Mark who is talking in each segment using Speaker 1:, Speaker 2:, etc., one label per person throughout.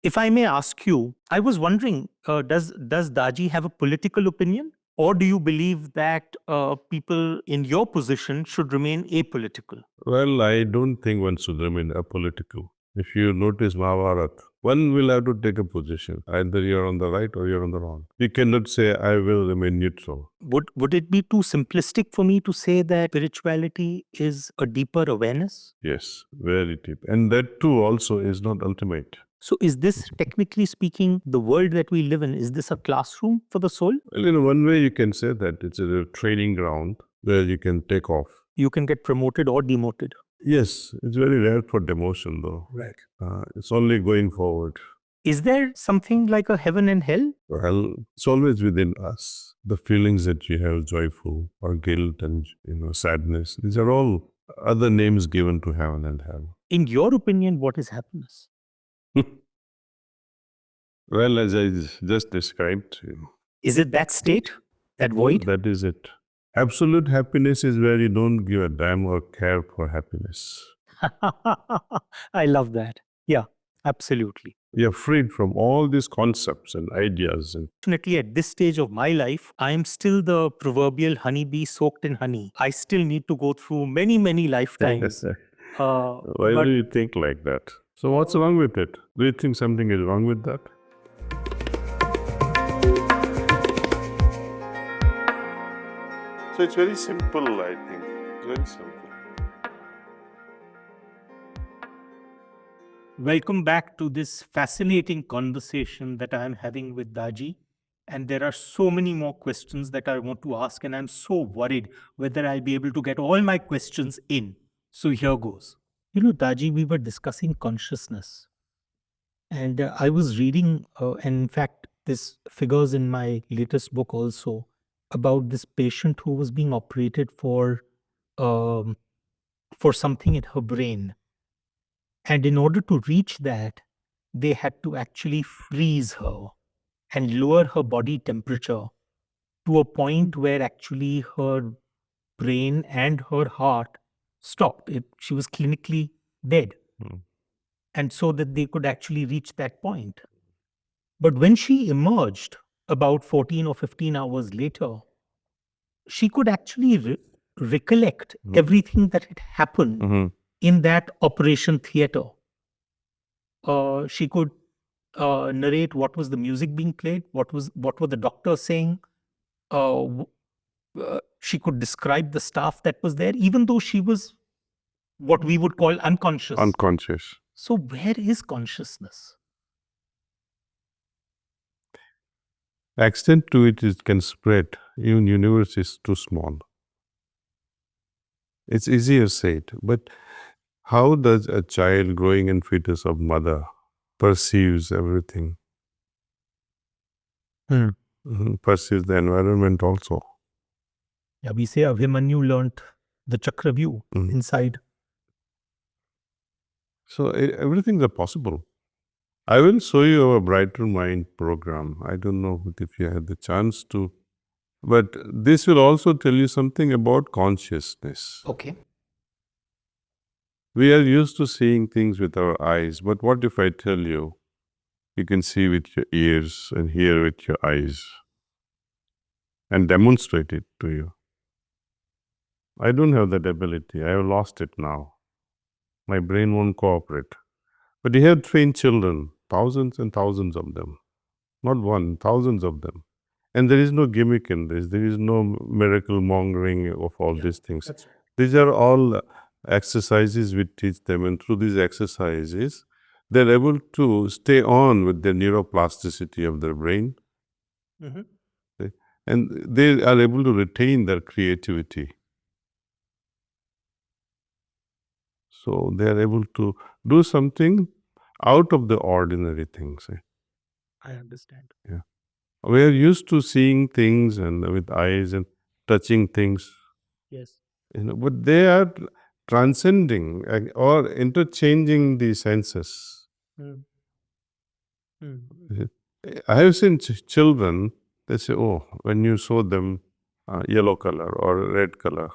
Speaker 1: If I may ask you, I was wondering, does Daji have a political opinion, or do you believe that people in your position should remain apolitical?
Speaker 2: Well, I don't think one should remain apolitical. If you notice Mahabharata, one will have to take a position. Either you're on the right or you're on the wrong. You cannot say, I will remain neutral.
Speaker 1: Would it be too simplistic for me to say that spirituality is a deeper awareness?
Speaker 2: Yes, very deep. And that too also is not ultimate.
Speaker 1: So is this, technically speaking, the world that we live in, is this a classroom for the soul?
Speaker 2: Well, in one way you can say that it's a training ground where you can take off.
Speaker 1: You can get promoted or demoted.
Speaker 2: Yes, it's very rare for demotion though.
Speaker 1: Right.
Speaker 2: It's only going forward.
Speaker 1: Is there something like a heaven and hell?
Speaker 2: Well, it's always within us. The feelings that you have, joyful or guilt and sadness, these are all other names given to heaven and hell.
Speaker 1: In your opinion, what is happiness?
Speaker 2: Well, as I just described,
Speaker 1: Is it that state, that void?
Speaker 2: that is it. Absolute happiness is where you don't give a damn or care for happiness.
Speaker 1: I love that. Yeah, absolutely.
Speaker 2: You're freed from all these concepts and ideas. And
Speaker 1: Fortunately, at this stage of my life, I am still the proverbial honeybee soaked in honey. I still need to go through many, many lifetimes.
Speaker 2: why do you think like that? So what's wrong with it? Do you think something is wrong with that? So it's very simple, I think. It's very simple.
Speaker 1: Welcome back to this fascinating conversation that I am having with Daaji. And there are so many more questions that I want to ask, and I'm so worried whether I'll be able to get all my questions in. So here goes. You know, Daaji, we were discussing consciousness. And I was reading, and in fact, this figures in my latest book also, about this patient who was being operated for something in her brain. And in order to reach that, they had to actually freeze her and lower her body temperature to a point where actually her brain and her heart stopped. She was clinically dead. And so that they could actually reach that point. But when she emerged about 14 or 15 hours later, she could actually recollect everything that had happened in that operation theater. She could narrate what was the music being played, what were the doctors saying. She could describe the staff that was there, even though she was what we would call unconscious.
Speaker 2: Unconscious.
Speaker 1: So where is consciousness?
Speaker 2: The extent to which it can spread, even universe is too small. It's easier said, but how does a child growing in fetus of mother perceives everything? Perceives the environment also.
Speaker 1: Yeah, we say Abhimanyu learnt the chakra view inside.
Speaker 2: So everything is possible. I will show you our Brighter Mind program. I don't know if you had the chance to, but this will also tell you something about consciousness.
Speaker 1: Okay.
Speaker 2: We are used to seeing things with our eyes, but what if I tell you, you can see with your ears and hear with your eyes and demonstrate it to you? I don't have that ability. I have lost it now. My brain won't cooperate. But you have trained children, thousands and thousands of them. Not one, thousands of them. And there is no gimmick in this. There is no miracle mongering of all these things.
Speaker 1: That's right.
Speaker 2: These are all exercises we teach them. And through these exercises, they're able to stay on with the neuroplasticity of their brain. And they are able to retain their creativity. So they are able to do something out of the ordinary things.
Speaker 1: I understand.
Speaker 2: Yeah. We are used to seeing things and with eyes and touching things.
Speaker 1: Yes.
Speaker 2: But they are transcending or interchanging the senses. I have seen children, they say, oh, when you show them yellow color or red color,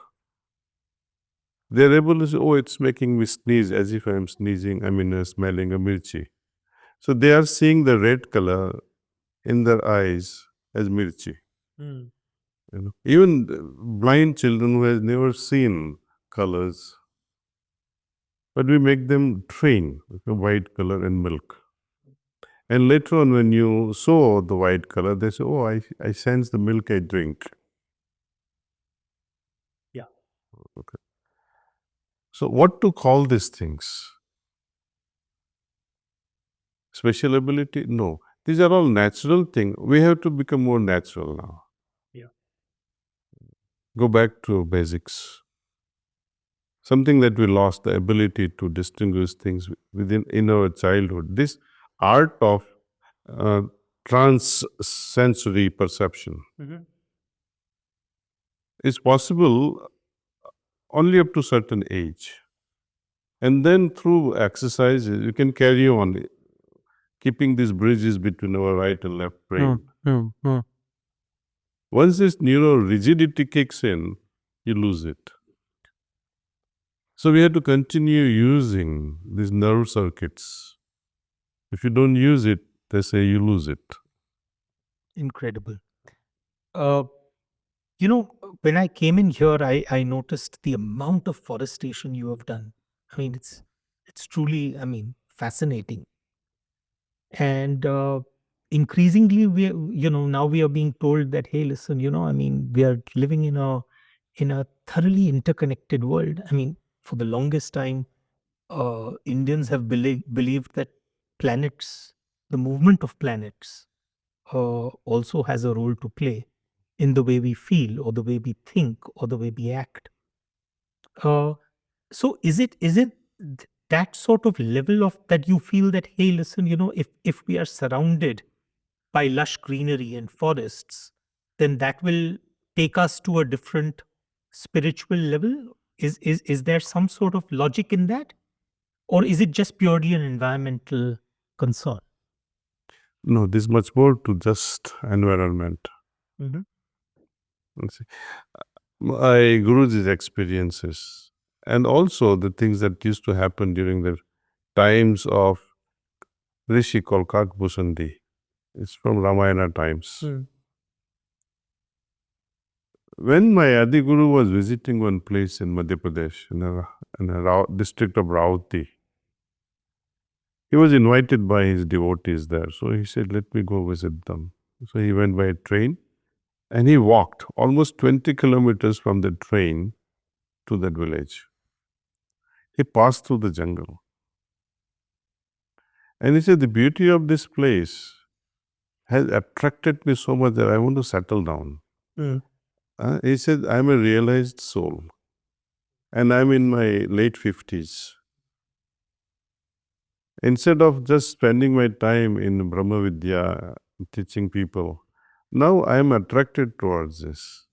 Speaker 2: they're able to say, oh, it's making me sneeze as if I'm sneezing, smelling a mirchi. So they are seeing the red color in their eyes as mirchi.
Speaker 1: Mm.
Speaker 2: Even blind children who has never seen colors, but we make them train with the white color and milk. And later on, when you saw the white color, they say, "Oh, I sense the milk I drink."
Speaker 1: Yeah.
Speaker 2: Okay. So, what to call these things? Special ability? No. These are all natural things. We have to become more natural now.
Speaker 1: Yeah.
Speaker 2: Go back to basics. Something that we lost the ability to distinguish things within in our childhood. This art of uh, trans-sensory perception
Speaker 1: Mm-hmm.
Speaker 2: is possible only up to certain age. And then through exercises, you can carry on keeping these bridges between our right and left brain. Once this neuro rigidity kicks in, you lose it. So we have to continue using these nerve circuits. If you don't use it, they say you lose it.
Speaker 1: Incredible. Uh, when I came in here, I noticed the amount of forestation you have done. I mean, it's truly, I mean, fascinating. And increasingly, now we are being told that, hey, listen, I mean, we are living in a thoroughly interconnected world. I mean, for the longest time, Indians have believed that planets, the movement of planets, also has a role to play in the way we feel or the way we think or the way we act. Uh, so is it that sort of level of that you feel that, hey, listen, if we are surrounded by lush greenery and forests, then that will take us to a different spiritual level? Is there some sort of logic in that, or is it just purely an environmental concern?
Speaker 2: No, there's much more to just environment.
Speaker 1: Mm-hmm.
Speaker 2: You see, I grew these experiences and also the things that used to happen during the times of Rishi called Kakbusandi. It's from Ramayana times. When my Adi Guru was visiting one place in Madhya Pradesh, in a district of Ravati, he was invited by his devotees there. So he said, "Let me go visit them." So he went by train and he walked almost 20 kilometers from the train to that village. He passed through the jungle. And he said, "The beauty of this place has attracted me so much that I want to settle down."
Speaker 1: Mm.
Speaker 2: He said, "I'm a realized soul and I'm in my late 50s. Instead of just spending my time in Brahma Vidya teaching people, now I am attracted towards this.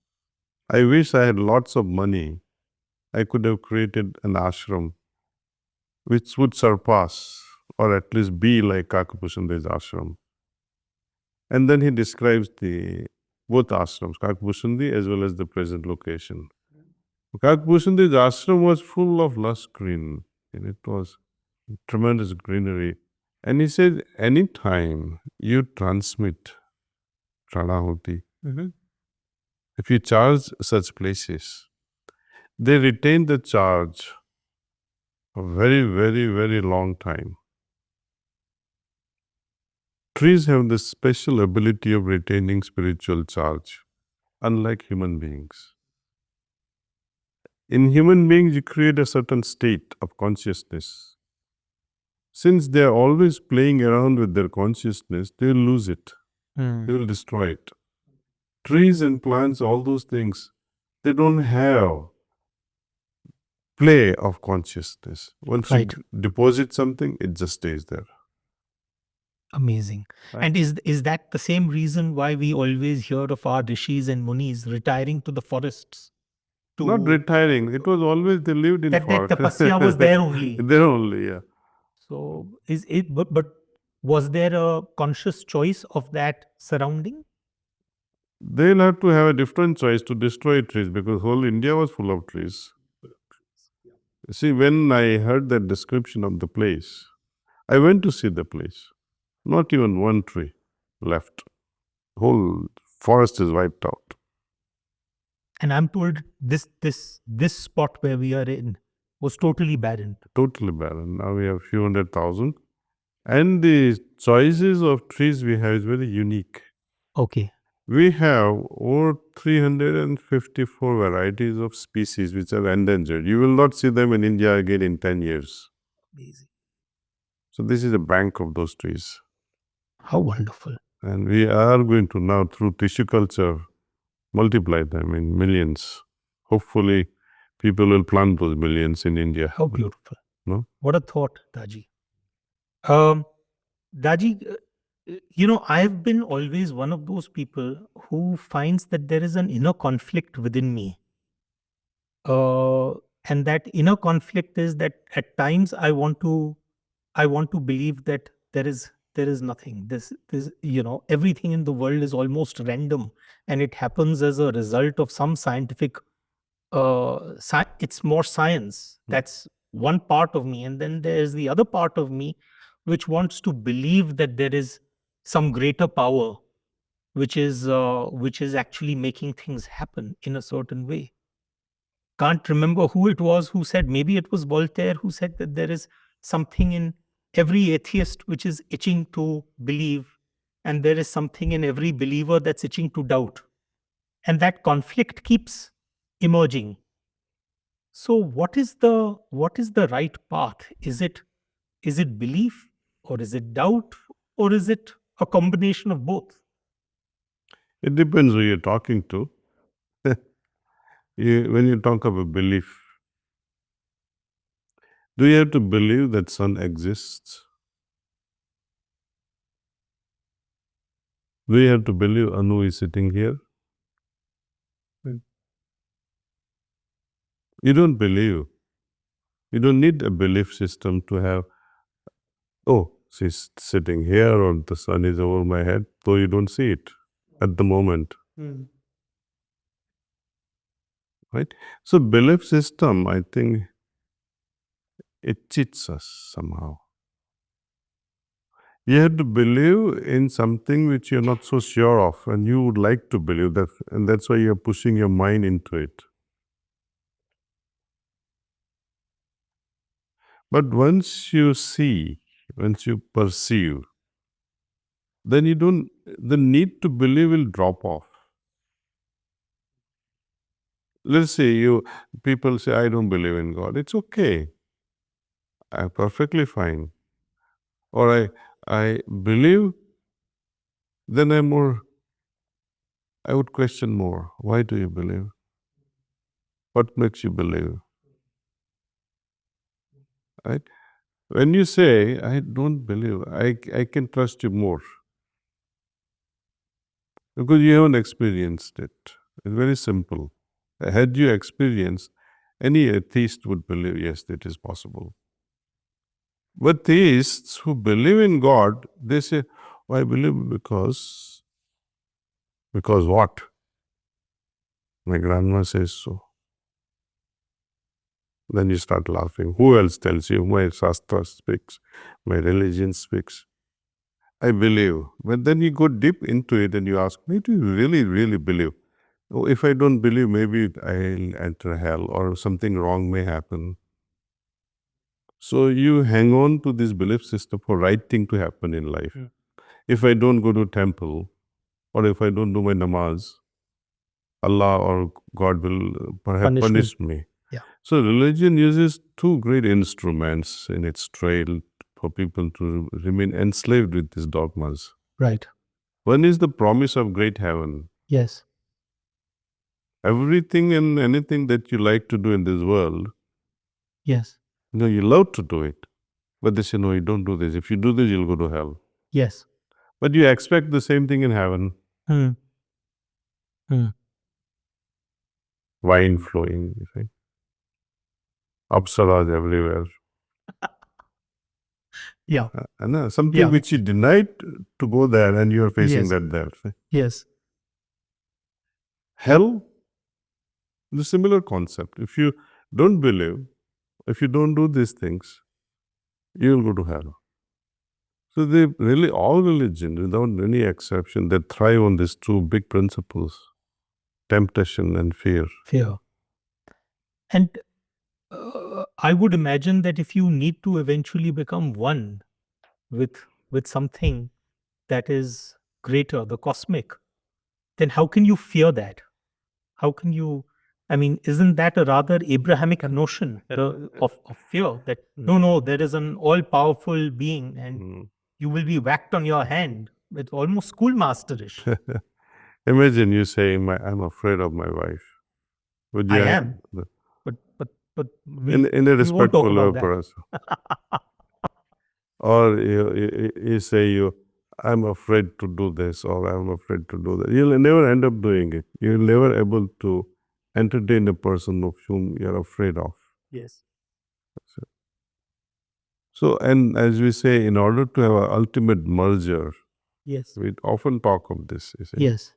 Speaker 2: I wish I had lots of money. I could have created an ashram which would surpass or at least be like Kakapushande's ashram." And then he describes the both ashrams, Kakapusandi as well as the present location. Kakapushande's ashram was full of lush green, and it was tremendous greenery. And he said, anytime you transmit pranahuti,
Speaker 1: Mm-hmm.
Speaker 2: if you charge such places, they retain the charge a very, very, very long time. Trees have the special ability of retaining spiritual charge, unlike human beings. In human beings, you create a certain state of consciousness. Since they are always playing around with their consciousness, they will lose it. They will destroy it. Trees and plants, all those things, they don't have play of consciousness. Once you
Speaker 1: Right.
Speaker 2: deposit something, it just stays there.
Speaker 1: Amazing.
Speaker 2: Right.
Speaker 1: And is that the same reason why we always hear of our rishis and munis retiring to the forests
Speaker 2: Not
Speaker 1: to
Speaker 2: retiring. It was always they lived in
Speaker 1: that
Speaker 2: forest.
Speaker 1: tapasya was there only?
Speaker 2: There only, yeah.
Speaker 1: So is it but was there a conscious choice of that surrounding?
Speaker 2: They'll have to have a different choice to destroy trees because whole India was full of trees. See, when I heard that description of the place, I went to see the place. Not even one tree left. Whole forest is wiped out.
Speaker 1: And I'm told this spot where we are in was totally barren.
Speaker 2: Totally barren. Now we have few 100,000. And the choices of trees we have is very unique.
Speaker 1: Okay.
Speaker 2: We have over 354 varieties of species which are endangered. You will not see them in India again in 10 years.
Speaker 1: Amazing.
Speaker 2: So this is a bank of those trees.
Speaker 1: How wonderful.
Speaker 2: And we are going to now, through tissue culture, multiply them in millions. Hopefully, people will plant those millions in India.
Speaker 1: How beautiful.
Speaker 2: No?
Speaker 1: What a thought, Daji. Daji, I've been always one of those people who finds that there is an inner conflict within me. Uh, and that inner conflict is that at times I want to believe that there is nothing. This everything in the world is almost random, and it happens as a result of some scientific it's more science. That's one part of me, and then there's the other part of me which wants to believe that there is some greater power which is actually making things happen in a certain way. Can't remember who it was who said, maybe it was Voltaire, who said that there is something in every atheist which is itching to believe, and there is something in every believer that's itching to doubt, and that conflict keeps emerging. So what is the right path? Is it belief, or is it doubt, or is it a combination of both?
Speaker 2: It depends who you're talking to. When you talk about belief, do you have to believe that sun exists? Do you have to believe Anu is sitting here? You don't believe. You don't need a belief system to have, oh, she's sitting here or the sun is over my head, though you don't see it at the moment. Right? So belief system, I think, it cheats us somehow. You have to believe in something which you're not so sure of, and you would like to believe that, and that's why you're pushing your mind into it. But once you see, once you perceive, then the need to believe will drop off. Let's say people say, I don't believe in God. It's okay. I'm perfectly fine. Or I believe, then I would question more. Why do you believe? What makes you believe? Right? When you say, I don't believe, I can trust you more. Because you haven't experienced it. It's very simple. Had you experienced, any atheist would believe, yes, it is possible. But theists who believe in God, they say, oh, I believe because what? My grandma says so. Then you start laughing. Who else tells you? My Shastra speaks, my religion speaks. I believe. But then you go deep into it and you ask, do you really, really believe? Oh, if I don't believe, maybe I'll enter hell or something wrong may happen. So you hang on to this belief system for right thing to happen in life. If I don't go to temple or if I don't do my namaz, Allah or God will perhaps punish me.
Speaker 1: Yeah.
Speaker 2: So religion uses two great instruments in its trail for people to remain enslaved with these dogmas.
Speaker 1: Right.
Speaker 2: One is the promise of great heaven.
Speaker 1: Yes.
Speaker 2: Everything and anything that you like to do in this world,
Speaker 1: Yes.
Speaker 2: you love to do it. But they say, no, you don't do this. If you do this, you'll go to hell.
Speaker 1: Yes.
Speaker 2: But you expect the same thing in heaven.
Speaker 1: Hmm. Hmm.
Speaker 2: Wine flowing, you see. Apsaras everywhere.
Speaker 1: Yeah.
Speaker 2: And something
Speaker 1: Yeah.
Speaker 2: which you denied to go there and you're facing
Speaker 1: Yes.
Speaker 2: that there. See?
Speaker 1: Yes.
Speaker 2: Hell is a similar concept. If you don't believe, if you don't do these things, you will go to hell. So they really, all religion, without any exception, they thrive on these two big principles: temptation and fear.
Speaker 1: Fear. And I would imagine that if you need to eventually become one with something that is greater, the cosmic, then how can you fear that? How can you? I mean, isn't that a rather Abrahamic notion of fear? That no, no, there is an all-powerful being, and
Speaker 2: Mm.
Speaker 1: you will be whacked on your hand. It's almost schoolmasterish.
Speaker 2: Imagine you saying, I'm afraid of my wife. Would
Speaker 1: I
Speaker 2: you
Speaker 1: am, but
Speaker 2: in a
Speaker 1: we won't talk
Speaker 2: respectful
Speaker 1: about
Speaker 2: way,
Speaker 1: that.
Speaker 2: perhaps? Or you say I'm afraid to do this, or I'm afraid to do that. You'll never end up doing it. You're never able to entertain a person of whom you're afraid of.
Speaker 1: Yes,
Speaker 2: So, and as we say, in order to have an ultimate merger,
Speaker 1: yes,
Speaker 2: we often talk of this. You see,
Speaker 1: yes.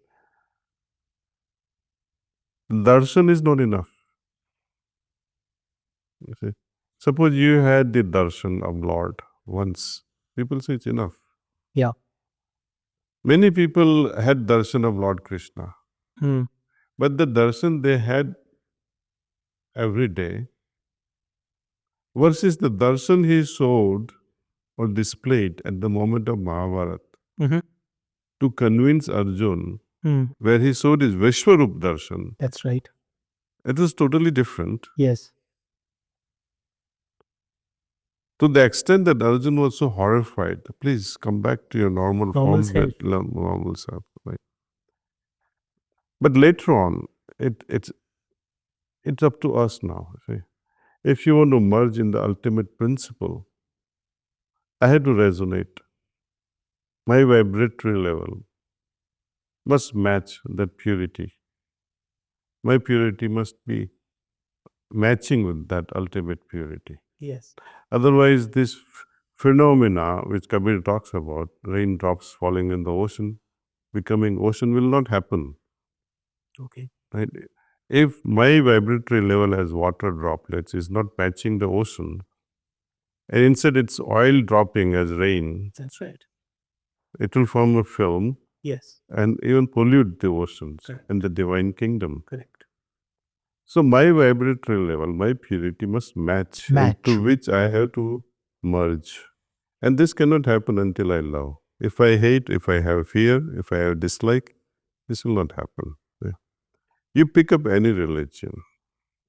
Speaker 2: darshan is not enough. You see, suppose you had the darshan of Lord once, people say it's enough.
Speaker 1: Yeah.
Speaker 2: Many people had darshan of Lord Krishna,
Speaker 1: Hmm.
Speaker 2: but the darshan they had every day versus the darshan he showed or displayed at the moment of Mahabharata
Speaker 1: Mm-hmm.
Speaker 2: to convince Arjun,
Speaker 1: Hmm.
Speaker 2: where he showed his Vishwarup darshan.
Speaker 1: That's right.
Speaker 2: It was totally different,
Speaker 1: Yes.
Speaker 2: to the extent that Arjun was so horrified. Please come back to your normal
Speaker 1: Normal
Speaker 2: form,
Speaker 1: self.
Speaker 2: normal self. Right? But later on, it's up to us now. See. If you want to merge in the ultimate principle, I had to resonate. My vibratory level must match that purity. My purity must be matching with that ultimate purity.
Speaker 1: Yes.
Speaker 2: Otherwise, this phenomena which Kabir talks about, raindrops falling in the ocean, becoming ocean, will not happen.
Speaker 1: Okay.
Speaker 2: Right? If my vibratory level has water droplets, is not matching the ocean, and instead it's oil dropping as rain,
Speaker 1: That's right.
Speaker 2: it will form a film
Speaker 1: Yes.
Speaker 2: and even pollute the oceans
Speaker 1: Correct.
Speaker 2: and the divine kingdom.
Speaker 1: Correct.
Speaker 2: So my vibratory level, my purity must match, and to
Speaker 1: Match.
Speaker 2: which I have to merge. And this cannot happen until I love. If I hate, if I have fear, if I have dislike, this will not happen. Yeah. You pick up any religion,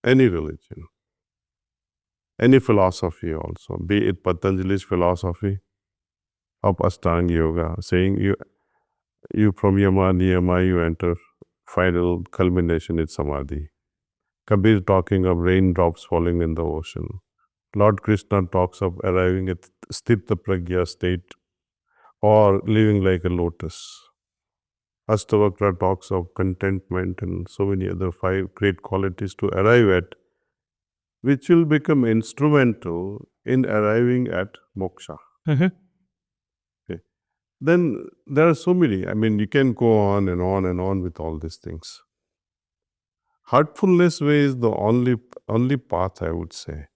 Speaker 2: any philosophy also, be it Patanjali's philosophy of Ashtanga Yoga, saying you from Yama, Niyama, you enter final culmination is Samadhi. Kabir talking of raindrops falling in the ocean. Lord Krishna talks of arriving at Sthita Pragya state or living like a lotus. Astavakra talks of contentment and so many other five great qualities to arrive at, which will become instrumental in arriving at moksha.
Speaker 1: Mm-hmm.
Speaker 2: Okay. Then there are so many. I mean, you can go on and on and on with all these things. Heartfulness way is the only path, I would say,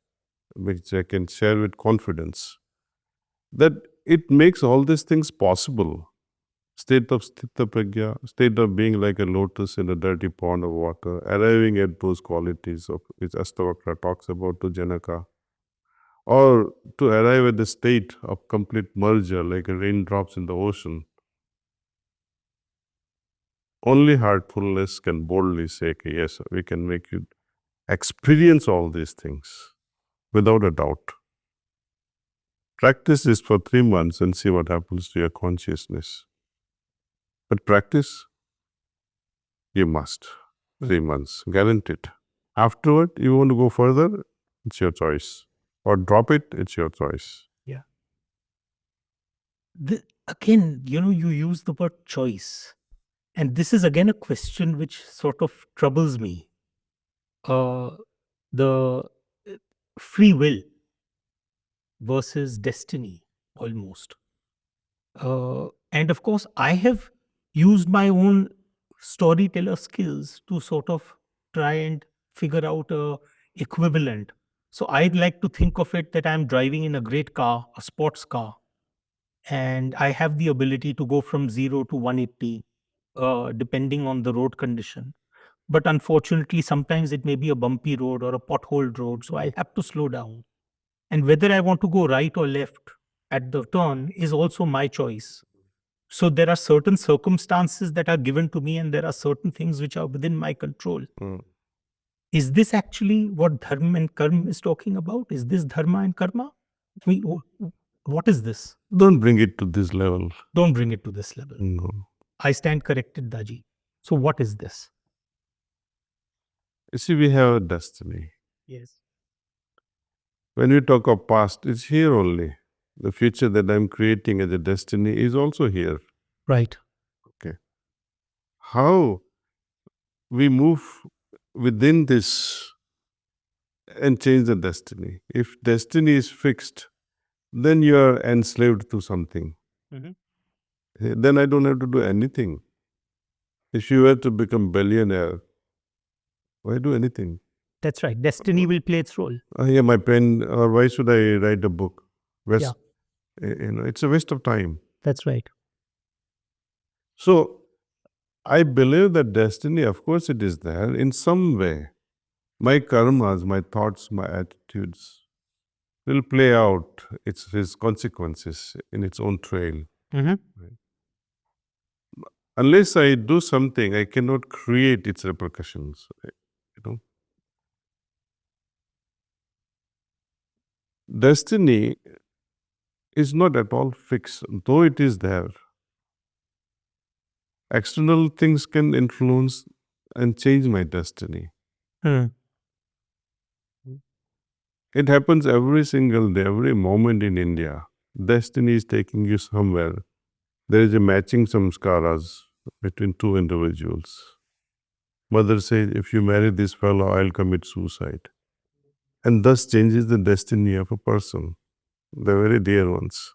Speaker 2: which I can share with confidence, that it makes all these things possible. State of sthita pragya, state of being like a lotus in a dirty pond of water, arriving at those qualities of which Astavakra talks about to Janaka, or to arrive at the state of complete merger like a raindrops in the ocean. Only heartfulness can boldly say, okay, yes, we can make you experience all these things without a doubt. Practice this for 3 months and see what happens to your consciousness. But practice, you must. 3 months, guaranteed. Afterward, you want to go further, it's your choice. Or drop it, it's your choice.
Speaker 1: Yeah. Again, you use the word choice. And this is again a question which sort of troubles me. The free will versus destiny, almost. And of course, I have used my own storyteller skills to sort of try and figure out a equivalent. So I'd like to think of it that I'm driving in a great car, a sports car, and I have the ability to go from 0 to 180, depending on the road condition. But unfortunately, sometimes it may be a bumpy road or a potholed road, so I have to slow down. And whether I want to go right or left at the turn is also my choice. So there are certain circumstances that are given to me, and there are certain things which are within my control.
Speaker 2: Mm.
Speaker 1: Is this actually what dharma and karma is talking about? Is this dharma and karma? What is this?
Speaker 2: Don't bring it to this level.
Speaker 1: Don't bring it to this level.
Speaker 2: No.
Speaker 1: I stand corrected, Daji. So what is this?
Speaker 2: You see, we have a destiny.
Speaker 1: Yes.
Speaker 2: When we talk of past, it's here only. The future that I'm creating as a destiny is also here.
Speaker 1: Right.
Speaker 2: Okay. How we move within this and change the destiny. If destiny is fixed, then you are enslaved to something.
Speaker 1: Mhm.
Speaker 2: Then I don't have to do anything. If you were to become billionaire, why do anything?
Speaker 1: That's right. Destiny will play its role.
Speaker 2: Yeah, my pen, or why should I write a book?
Speaker 1: Yeah.
Speaker 2: It's a waste of time.
Speaker 1: That's right.
Speaker 2: So I believe that destiny, of course, it is there in some way. My karmas, my thoughts, my attitudes will play out its consequences in its own trail.
Speaker 1: Mhm.
Speaker 2: Unless I do something, I cannot create its repercussions. You know, destiny is not at all fixed, though it is there. External things can influence and change my destiny.
Speaker 1: Hmm.
Speaker 2: It happens every single day, every moment in India. Destiny is taking you somewhere. There is a matching samskaras between two individuals. Mother says, if you marry this fellow, I'll commit suicide. And thus changes the destiny of a person, the very dear ones.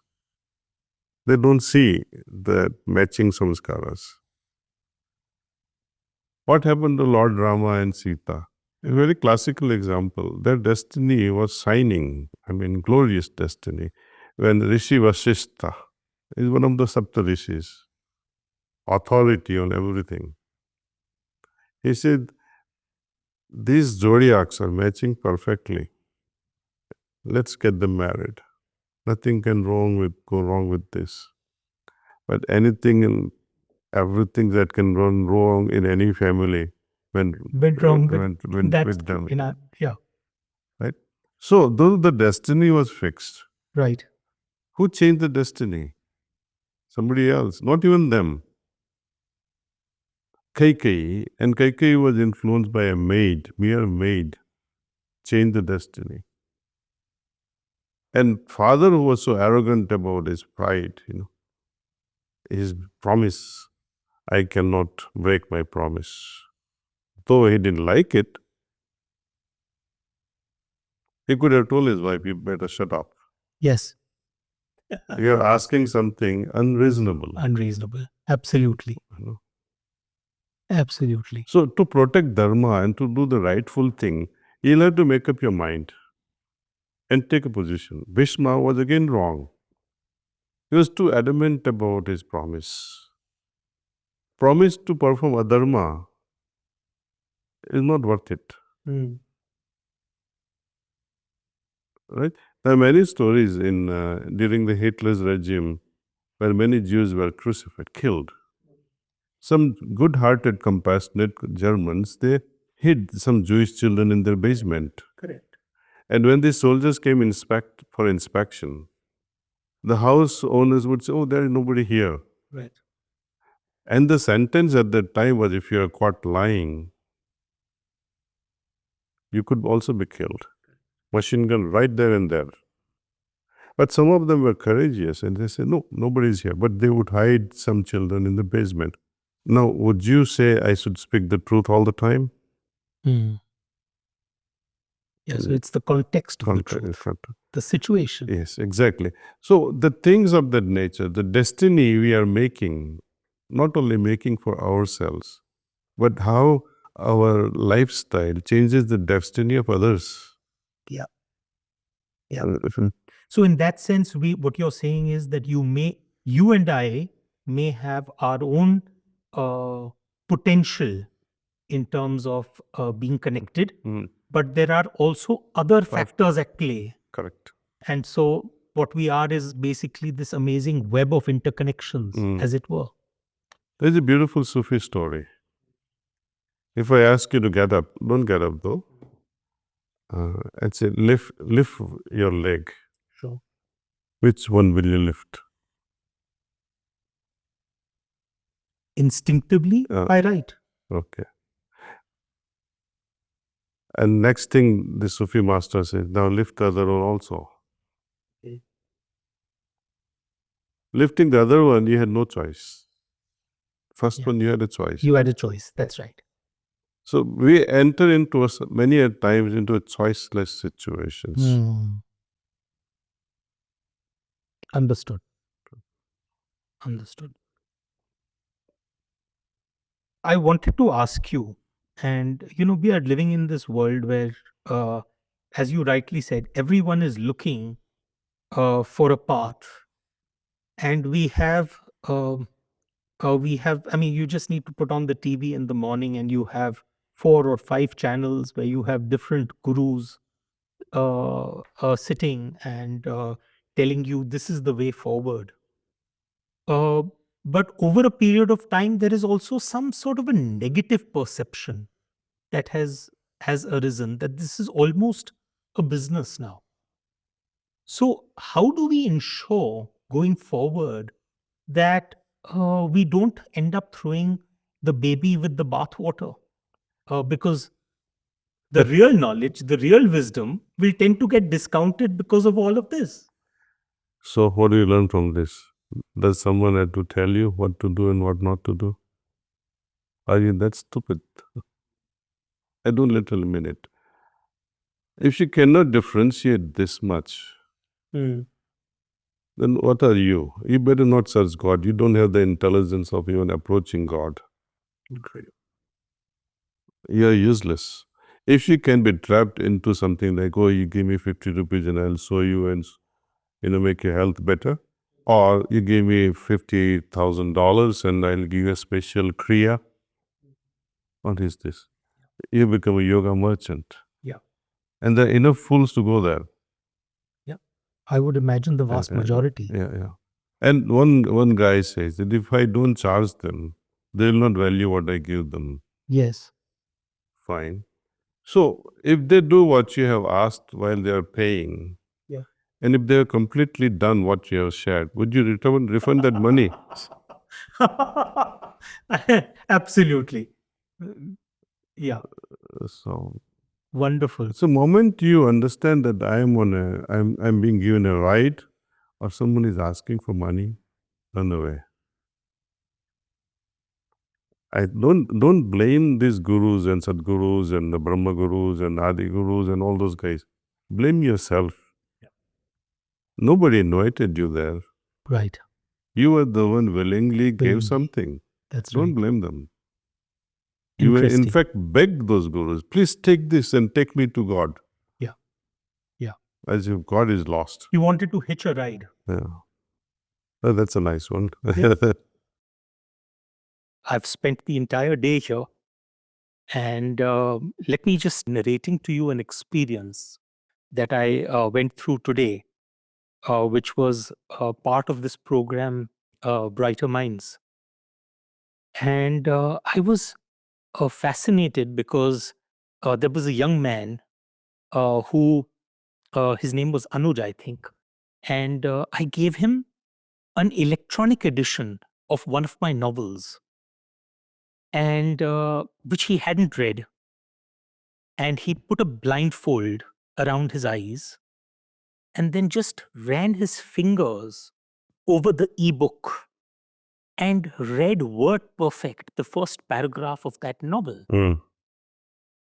Speaker 2: They don't see the matching samskaras. What happened to Lord Rama and Sita? A very classical example. Their destiny was shining, glorious destiny. When Rishi Vasishtha is one of the Sapta Rishis, authority on everything. He said, these zodiacs are matching perfectly. Let's get them married. Nothing can go wrong with this. But anything and everything that can run wrong in any family went
Speaker 1: wrong
Speaker 2: went with them.
Speaker 1: Yeah.
Speaker 2: Right? So though the destiny was fixed,
Speaker 1: Right.
Speaker 2: who changed the destiny? Somebody else, not even them. Kaikei was influenced by a maid, mere maid, changed the destiny. And father, who was so arrogant about his pride, his promise, I cannot break my promise. Though he didn't like it, he could have told his wife, you better shut up.
Speaker 1: Yes.
Speaker 2: You're asking something unreasonable.
Speaker 1: Unreasonable. Absolutely.
Speaker 2: you know.
Speaker 1: Absolutely.
Speaker 2: So to protect dharma and to do the rightful thing, you'll have to make up your mind and take a position. Bhishma was again wrong. He was too adamant about his promise. Promise to perform adharma is not worth it.
Speaker 1: Hmm.
Speaker 2: Right? There are many stories in during the Hitler's regime where many Jews were crucified, killed. Some good-hearted, compassionate Germans, they hid some Jewish children in their basement.
Speaker 1: Correct.
Speaker 2: And when the soldiers came for inspection, the house owners would say, oh, there is nobody here.
Speaker 1: Right.
Speaker 2: And the sentence at that time was, if you are caught lying, you could also be killed. Machine gun right there and there. But some of them were courageous and they said, no, nobody is here. But they would hide some children in the basement. Now, would you say I should speak the truth all the time?
Speaker 1: Hmm. Yeah, so it's the context of the truth, the situation.
Speaker 2: Yes, exactly. So the things of that nature, the destiny we are making, not only making for ourselves, but how our lifestyle changes the destiny of others.
Speaker 1: Yeah. Yeah. So in that sense, what you're saying is that you and I may have our own potential in terms of being connected, but there are also other factors at play.
Speaker 2: Correct.
Speaker 1: And so what we are is basically this amazing web of interconnections, as it were.
Speaker 2: There's a beautiful Sufi story. If I ask you to get up, don't get up though. And say, lift your leg.
Speaker 1: Sure.
Speaker 2: Which one will you lift?
Speaker 1: Instinctively, by right.
Speaker 2: Okay. And next thing the Sufi master says, now lift the other one also.
Speaker 1: Okay.
Speaker 2: Lifting the other one, you had no choice. First
Speaker 1: Yeah.
Speaker 2: one, you had a choice.
Speaker 1: You had a choice. That's right.
Speaker 2: So we enter into many a times into choiceless situations.
Speaker 1: Understood. Understood. I wanted to ask you, and we are living in this world where, as you rightly said, everyone is looking for a path, and I mean, you just need to put on the TV in the morning, and you have 4 or 5 channels where you have different gurus sitting and telling you this is the way forward. Uh, but over a period of time, there is also some sort of a negative perception that has arisen that this is almost a business now. So, how do we ensure going forward that we don't end up throwing the baby with the bathwater? Because the real knowledge, the real wisdom will tend to get discounted because of all of this.
Speaker 2: So what do you learn from this? Does someone have to tell you what to do and what not to do? Are you that stupid? I don't little minute. If you cannot differentiate this much, then what are you? You better not search God. You don't have the intelligence of even approaching God.
Speaker 1: Incredible.
Speaker 2: You're useless. If you can be trapped into something like, oh, you give me 50 rupees and I'll show you and make your health better, or you give me $50,000 and I'll give you a special kriya. What is this? You become a yoga merchant.
Speaker 1: Yeah.
Speaker 2: And there are enough fools to go there.
Speaker 1: Yeah. I would imagine the vast majority.
Speaker 2: Yeah. And one guy says that if I don't charge them, they will not value what I give them.
Speaker 1: Yes.
Speaker 2: Fine. So if they do what you have asked while they are paying,
Speaker 1: Yeah.
Speaker 2: and if they have completely done what you have shared, would you refund that money?
Speaker 1: Absolutely. Yeah.
Speaker 2: So
Speaker 1: Wonderful.
Speaker 2: it's the moment you understand that I'm being given a ride, or someone is asking for money, run away. I don't blame these gurus and Sadgurus and the Brahma gurus and Adi gurus and all those guys. Blame yourself.
Speaker 1: Yeah.
Speaker 2: Nobody invited you there.
Speaker 1: Right.
Speaker 2: You were the one willingly gave something.
Speaker 1: That's
Speaker 2: Don't
Speaker 1: right.
Speaker 2: blame them. You were in fact begged those gurus, please take this and take me to God.
Speaker 1: Yeah. Yeah.
Speaker 2: As if God is lost.
Speaker 1: You wanted to hitch a ride.
Speaker 2: Yeah. Oh, that's a nice one.
Speaker 1: Yeah. I've spent the entire day here, and let me just narrating to you an experience that I went through today, which was part of this program, Brighter Minds. And I was fascinated because there was a young man who, his name was Anuj, I think, and I gave him an electronic edition of one of my novels, and which he hadn't read. And he put a blindfold around his eyes and then just ran his fingers over the ebook and read word perfect the first paragraph of that novel.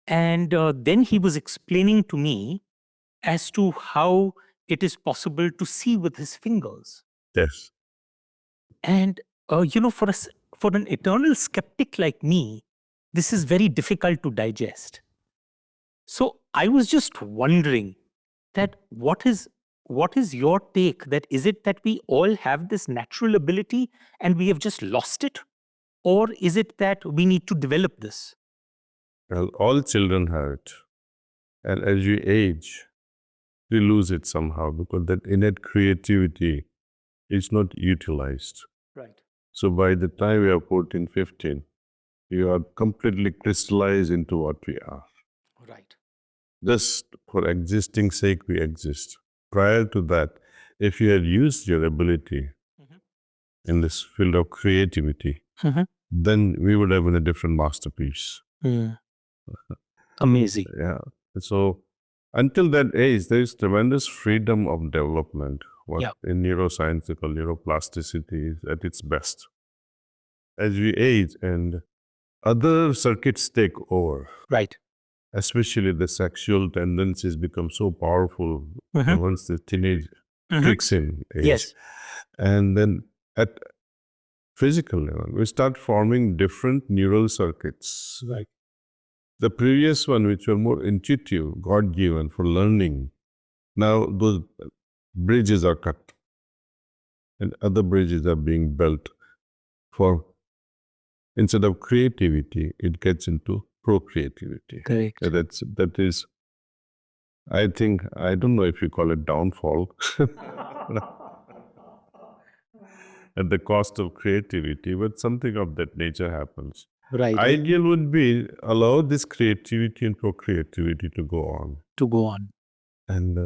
Speaker 1: And then he was explaining to me as to how it is possible to see with his fingers.
Speaker 2: Yes.
Speaker 1: And, for an eternal skeptic like me, this is very difficult to digest. So I was just wondering that what is your take? That is it that we all have this natural ability and we have just lost it? Or is it that we need to develop this?
Speaker 2: Well, all children have it. And as you age, you lose it somehow because that innate creativity is not utilized.
Speaker 1: Right.
Speaker 2: So by the time we are 14, 15, you are completely crystallized into what we are.
Speaker 1: Right.
Speaker 2: Just for existing sake, we exist. Prior to that, if you had used your ability in this field of creativity, then we would have been a different masterpiece.
Speaker 1: Amazing.
Speaker 2: Yeah. So until that age, there is tremendous freedom of development. What
Speaker 1: Yeah.
Speaker 2: in neuroscience we call neuroplasticity is at its best. As we age and other circuits take over,
Speaker 1: Right.
Speaker 2: especially the sexual tendencies become so powerful once the teenage kicks in age.
Speaker 1: Yes.
Speaker 2: And then at physical level, we start forming different neural circuits.
Speaker 1: Right.
Speaker 2: The previous one, which were more intuitive, God-given for learning, now those bridges are cut and other bridges are being built for, instead of creativity, it gets into procreativity.
Speaker 1: Correct.
Speaker 2: That is, I think, I don't know if you call it downfall at the cost of creativity, but something of that nature happens.
Speaker 1: Right.
Speaker 2: Ideal would be allow this creativity and procreativity to go on.
Speaker 1: To go on.
Speaker 2: And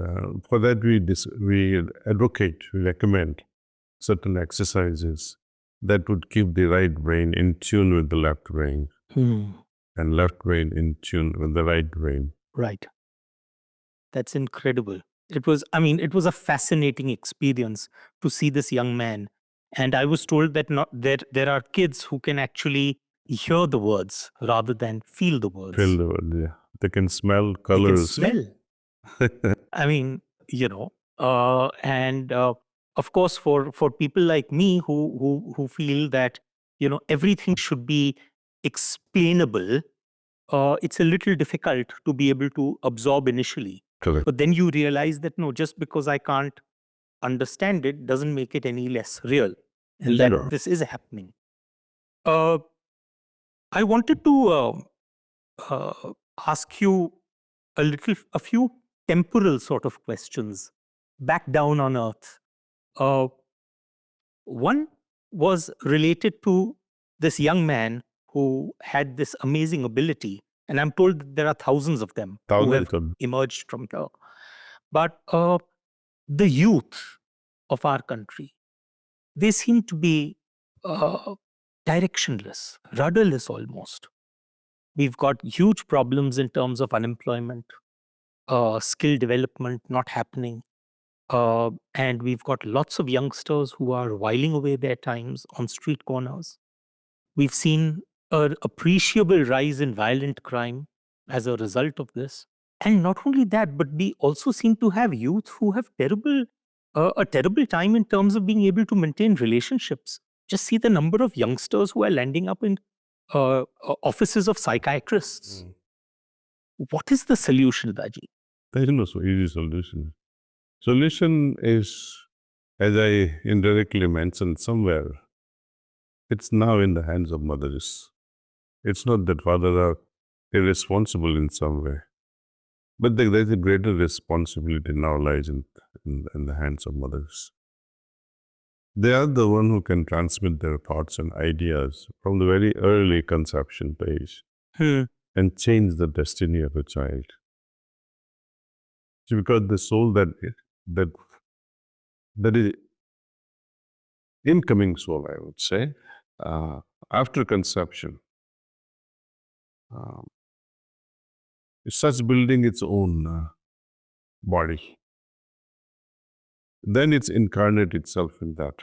Speaker 2: for that, we advocate, we recommend certain exercises that would keep the right brain in tune with the left brain and left brain in tune with the right brain.
Speaker 1: Right. That's incredible. It was a fascinating experience to see this young man. And I was told that there are kids who can actually hear the words rather than feel the words.
Speaker 2: Feel the word, yeah. They can smell
Speaker 1: They can
Speaker 2: colors.
Speaker 1: smell. I mean, and of course, for people like me who feel that everything should be explainable, it's a little difficult to be able to absorb initially.
Speaker 2: Correct.
Speaker 1: But then you realize that no, just because I can't understand it doesn't make it any less real, and that
Speaker 2: Sure.
Speaker 1: this is happening. Uh, I wanted to ask you a few temporal sort of questions back down on Earth. Uh, One was related to this young man who had this amazing ability, and I'm told that there are thousands of them who have emerged from here. But the youth of our country, they seem to be directionless, rudderless almost. We've got huge problems in terms of unemployment, skill development not happening. And we've got lots of youngsters who are whiling away their times on street corners. We've seen an appreciable rise in violent crime as a result of this. And not only that, but we also seem to have youth who have a terrible time in terms of being able to maintain relationships. Just see the number of youngsters who are landing up in offices of psychiatrists. What is the solution, Daji?
Speaker 2: There is no so easy solution. Solution is, as I indirectly mentioned somewhere, it's now in the hands of mothers. It's not that fathers are irresponsible in some way, but there's a greater responsibility now lies in the hands of mothers. They are the one who can transmit their thoughts and ideas from the very early conception phase and change the destiny of a child. See, because the soul that is incoming soul, I would say, after conception, it starts building its own body. Then it's incarnate itself in that.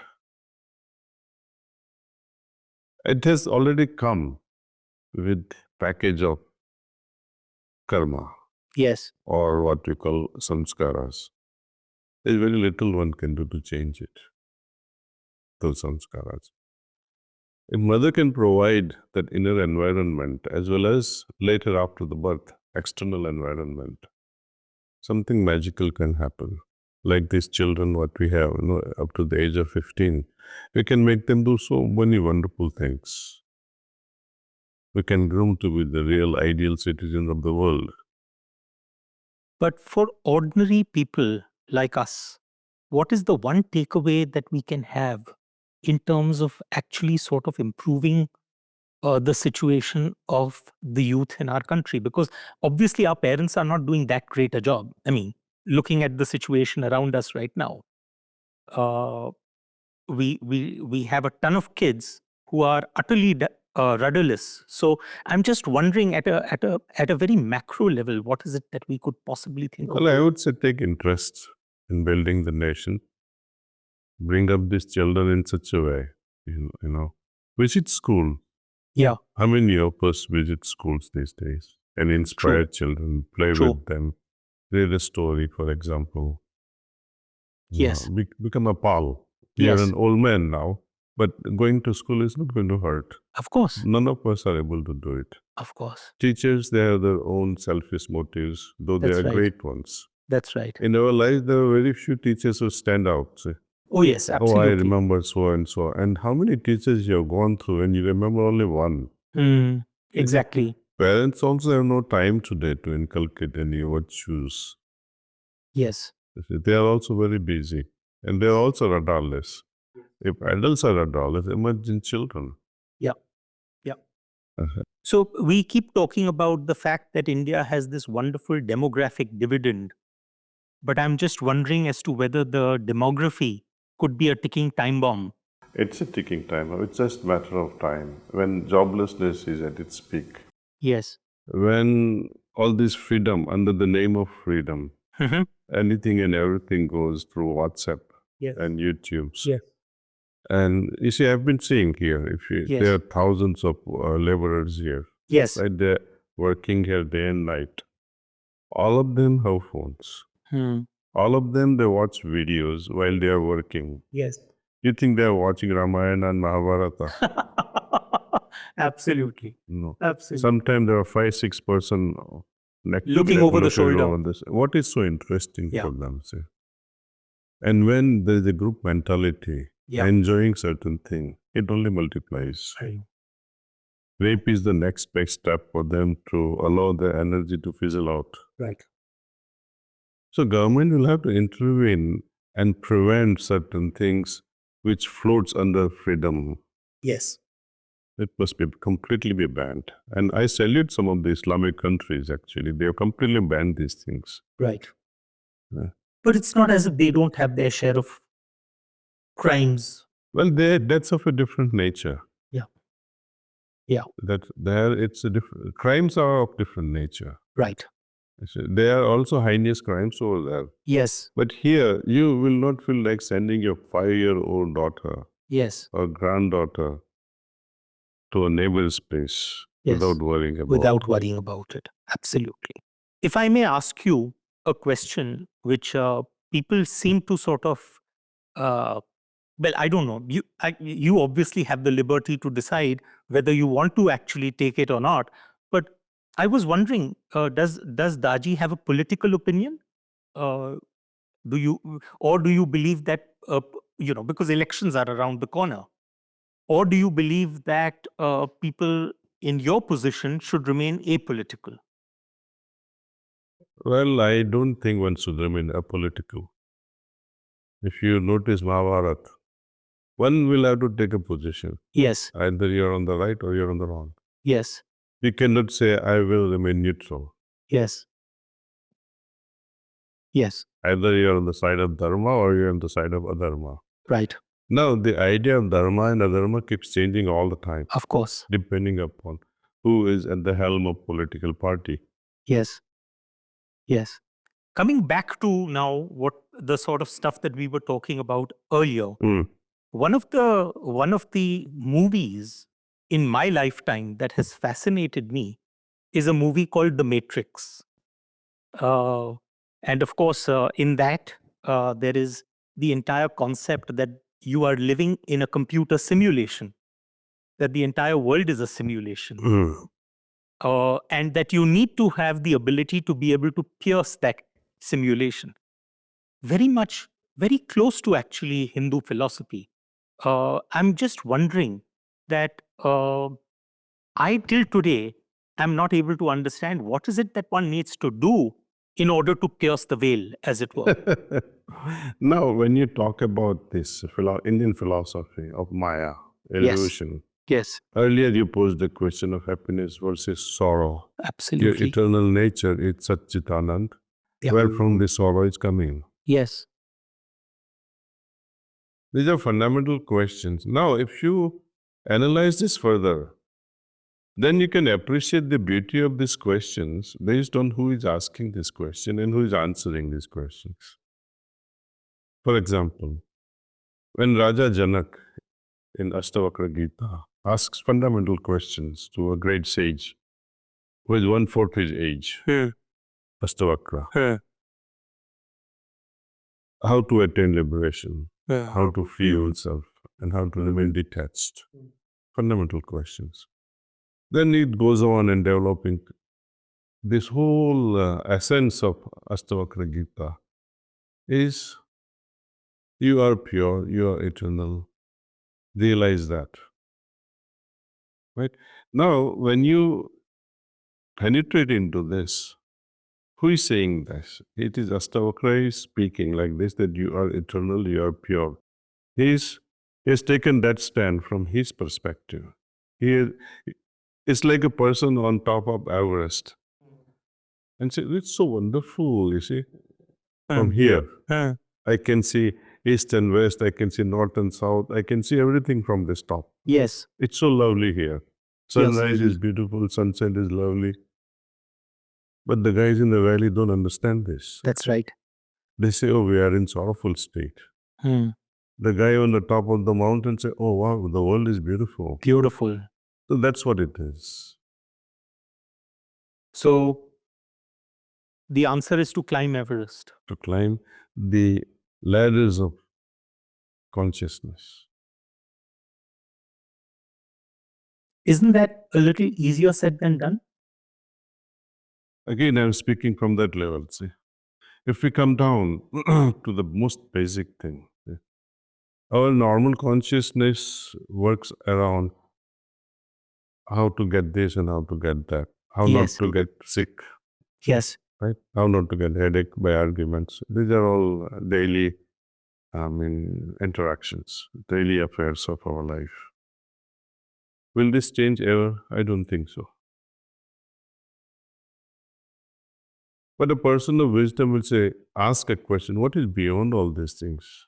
Speaker 2: It has already come with package of karma.
Speaker 1: Yes.
Speaker 2: Or what we call samskaras. There's very little one can do to change it, those samskaras. A mother can provide that inner environment as well as later after the birth, external environment. Something magical can happen. like these children, what we have, up to the age of 15, we can make them do so many wonderful things. We can groom to be the real ideal citizen of the world.
Speaker 1: But for ordinary people like us, what is the one takeaway that we can have in terms of actually sort of improving the situation of the youth in our country? Because obviously, our parents are not doing that great a job. I mean, looking at the situation around us right now, uh, we have a ton of kids who are utterly rudderless. So I'm just wondering at a very macro level, what is it that we could possibly think of
Speaker 2: Well, I
Speaker 1: doing?
Speaker 2: would say take interest in building the nation, bring up these children in such a way, visit school.
Speaker 1: Yeah,
Speaker 2: How many of us visit schools these days and
Speaker 1: true,
Speaker 2: inspire children, play
Speaker 1: true.
Speaker 2: with them, read a story, for example,
Speaker 1: Yes,
Speaker 2: become a pal. You're
Speaker 1: yes,
Speaker 2: an old man now, but going to school is not going to hurt.
Speaker 1: of course,
Speaker 2: None of us are able to do it.
Speaker 1: of course.
Speaker 2: Teachers, they have their own selfish motives, though they are
Speaker 1: That's right.
Speaker 2: great ones.
Speaker 1: That's right.
Speaker 2: In our lives, there are very few teachers who stand out. Say,
Speaker 1: Oh, yes,
Speaker 2: oh, I
Speaker 1: absolutely.
Speaker 2: remember so and so. And how many teachers you have gone through and you remember only one?
Speaker 1: Mm, exactly.
Speaker 2: Parents also have no time today to inculcate any virtues.
Speaker 1: Yes.
Speaker 2: They are also very busy and they are also radarless. If adults are radarless, imagine children.
Speaker 1: Yeah. Yeah.
Speaker 2: Uh-huh.
Speaker 1: So we keep talking about the fact that India has this wonderful demographic dividend, but I'm just wondering as to whether the demography could be a ticking time bomb.
Speaker 2: It's a ticking time. It's just a matter of time when joblessness is at its peak.
Speaker 1: Yes.
Speaker 2: When all this freedom, under the name of freedom,
Speaker 1: Mhm.
Speaker 2: anything and everything goes through WhatsApp
Speaker 1: Yes.
Speaker 2: and YouTube's.
Speaker 1: Yes.
Speaker 2: And you see, I've been seeing here, there
Speaker 1: Yes.
Speaker 2: are thousands of laborers here,
Speaker 1: Yes.
Speaker 2: right? They're working here day and night. All of them have phones.
Speaker 1: Hmm.
Speaker 2: All of them, they watch videos while they are working.
Speaker 1: Yes.
Speaker 2: You think they are watching Ramayana and Mahabharata?
Speaker 1: Absolutely.
Speaker 2: No.
Speaker 1: Absolutely.
Speaker 2: Sometimes there are 5, 6 person neck to
Speaker 1: Looking
Speaker 2: neck
Speaker 1: over the
Speaker 2: looking
Speaker 1: shoulder.
Speaker 2: over this. What is so interesting
Speaker 1: Yeah.
Speaker 2: for them? Say? And when there is a group mentality,
Speaker 1: Yeah.
Speaker 2: enjoying certain thing, it only multiplies.
Speaker 1: Right.
Speaker 2: Rape is the next best step for them to allow their energy to fizzle out.
Speaker 1: Right.
Speaker 2: So government will have to intervene and prevent certain things which floats under freedom.
Speaker 1: Yes.
Speaker 2: It must be completely be banned. And I salute some of the Islamic countries actually. They have completely banned these things.
Speaker 1: Right.
Speaker 2: Yeah.
Speaker 1: But it's not as if they don't have their share of crimes.
Speaker 2: Well, that's of a different nature.
Speaker 1: Yeah. Yeah.
Speaker 2: That there it's a different crimes are of different nature.
Speaker 1: Right.
Speaker 2: There are also heinous crimes over there.
Speaker 1: Yes.
Speaker 2: But here, you will not feel like sending your 5-year-old daughter
Speaker 1: Yes.
Speaker 2: or granddaughter to a neighbor's place
Speaker 1: Yes.
Speaker 2: without worrying about
Speaker 1: Without worrying about it. Absolutely. If I may ask you a question which people seem to sort of, well, I don't know. You obviously have the liberty to decide whether you want to actually take it or not. But I was wondering, does Daji have a political opinion? Uh, do you or do you believe that because elections are around the corner? Or do you believe that people in your position should remain apolitical?
Speaker 2: Well, I don't think one should remain apolitical. If you notice Mahabharata, one will have to take a position.
Speaker 1: Yes,
Speaker 2: Either you're on the right or you're on the wrong.
Speaker 1: yes,
Speaker 2: You cannot say, I will remain neutral.
Speaker 1: yes, yes,
Speaker 2: Either you're on the side of Dharma or you're on the side of Adharma.
Speaker 1: right.
Speaker 2: Now, the idea of Dharma and Adharma keeps changing all the time,
Speaker 1: Of course.
Speaker 2: depending upon who is at the helm of political party.
Speaker 1: Yes, yes. Coming back to now what the sort of stuff that we were talking about earlier,
Speaker 2: Mm.
Speaker 1: one of the movies in my lifetime that has fascinated me is a movie called The Matrix. Uh, and of course, in that, there is the entire concept that you are living in a computer simulation, that the entire world is a simulation,
Speaker 2: Mm.
Speaker 1: and that you need to have the ability to be able to pierce that simulation. very much, very close to actually Hindu philosophy. I'm just wondering that I till today am not able to understand what is it that one needs to do in order to pierce the veil, as it were.
Speaker 2: Now, when you talk about this Indian philosophy of Maya,
Speaker 1: Yes,
Speaker 2: illusion,
Speaker 1: yes,
Speaker 2: earlier you posed the question of happiness versus sorrow. Your
Speaker 1: absolutely.
Speaker 2: eternal nature is Satchitanand,
Speaker 1: Yeah.
Speaker 2: where from the sorrow is coming.
Speaker 1: Yes,
Speaker 2: These are fundamental questions. Now, if you analyze this further, then you can appreciate the beauty of these questions based on who is asking this question and who is answering these questions. For example, when Raja Janak in Ashtavakra Gita asks fundamental questions to a great sage who is one-fourth his age, Ashtavakra, how to attain liberation, how to free oneself, and how to remain detached. Fundamental questions. Then it goes on in developing this whole essence of Ashtavakra Gita is you are pure, you are eternal. Realize that. Right? Now, when you penetrate into this, who is saying this? It is Ashtavakra is speaking like this that you are eternal, you are pure. He has taken that stand from his perspective. He, it's like a person on top of Everest and say, it's so wonderful, you see, from here. I can see east and west, I can see north and south, I can see everything from this top.
Speaker 1: yes,
Speaker 2: It's so lovely here.
Speaker 1: yes.
Speaker 2: Sunrise is beautiful, sunset is lovely. But the guys in the valley don't understand this.
Speaker 1: That's right.
Speaker 2: They say, oh, we are in sorrowful state.
Speaker 1: Hmm.
Speaker 2: The guy on the top of the mountain say, oh, wow, the world is beautiful.
Speaker 1: Beautiful.
Speaker 2: So that's what it is.
Speaker 1: So the answer is to climb Everest.
Speaker 2: To climb the ladders of consciousness.
Speaker 1: Isn't that a little easier said than done?
Speaker 2: Again, I'm speaking from that level. See, if we come down to the most basic thing, our normal consciousness works around how to get this and how to get that, how
Speaker 1: Yes.
Speaker 2: not to get sick,
Speaker 1: Yes.
Speaker 2: right? How not to get headache by arguments. These are all daily, interactions, daily affairs of our life. Will this change ever? I don't think so. But a person of wisdom will say, ask a question, what is beyond all these things?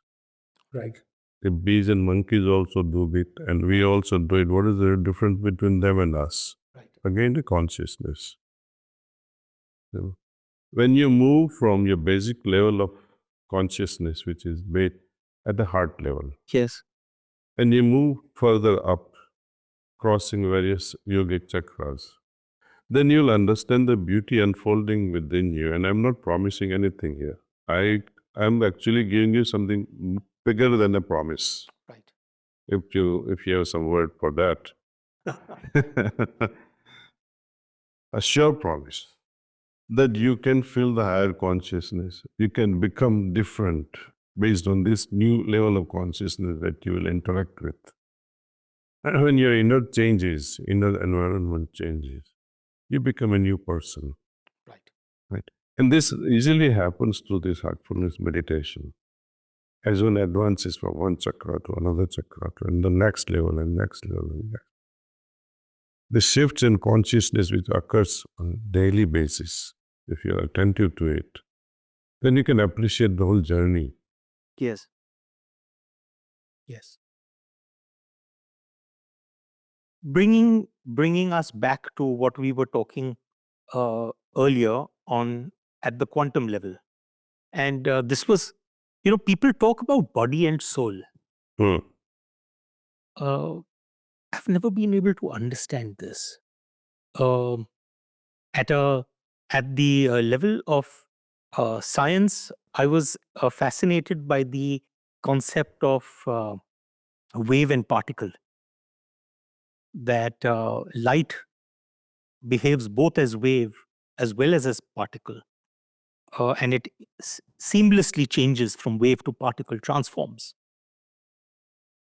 Speaker 1: Right.
Speaker 2: The bees and monkeys also do it, and we also do it. What is the difference between them and us?
Speaker 1: Right.
Speaker 2: Again, the consciousness. You know, when you move from your basic level of consciousness, which is made at the heart level,
Speaker 1: Yes.
Speaker 2: and you move further up, crossing various yogic chakras, then you'll understand the beauty unfolding within you. And I'm not promising anything here. I'm actually giving you something bigger than a promise.
Speaker 1: Right.
Speaker 2: If you have some word for that. A sure promise that you can feel the higher consciousness. You can become different based on this new level of consciousness that you will interact with. And when your inner changes, inner environment changes, you become a new person.
Speaker 1: Right.
Speaker 2: Right? And this easily happens through this heartfulness meditation. As one advances from one chakra to another chakra to the next level and next level and next. The shifts in consciousness which occurs on a daily basis, if you're attentive to it, then you can appreciate the whole journey.
Speaker 1: Yes. Yes. Bringing us back to what we were talking earlier on at the quantum level, and this was, people talk about body and soul.
Speaker 2: Hmm.
Speaker 1: Uh, I've never been able to understand this. Um, at a at the level of science, I was fascinated by the concept of wave and particle. That light behaves both as wave as well as particle. and it seamlessly changes from wave to particle transforms.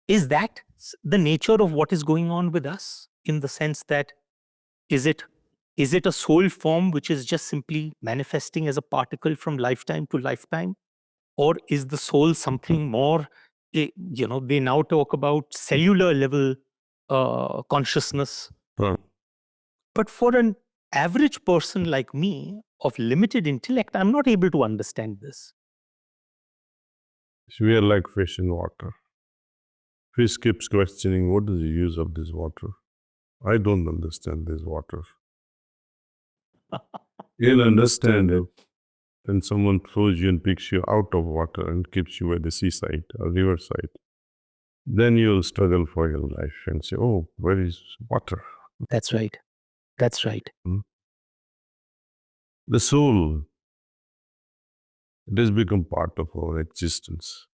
Speaker 1: Is that the nature of what is going on with us, in the sense that is it a soul form which is just simply manifesting as a particle from lifetime to lifetime, or is the soul something more? They now talk about cellular level consciousness,
Speaker 2: Huh.
Speaker 1: but for an average person like me of limited intellect, I'm not able to understand this.
Speaker 2: We are like fish in water. Fish keeps questioning, what is the use of this water? I don't understand this water. You'll understand it when someone throws you and picks you out of water and keeps you at the seaside or riverside. Then you'll struggle for your life and say, oh, where is water?
Speaker 1: That's right. That's right.
Speaker 2: Hmm? The soul, it has become part of our existence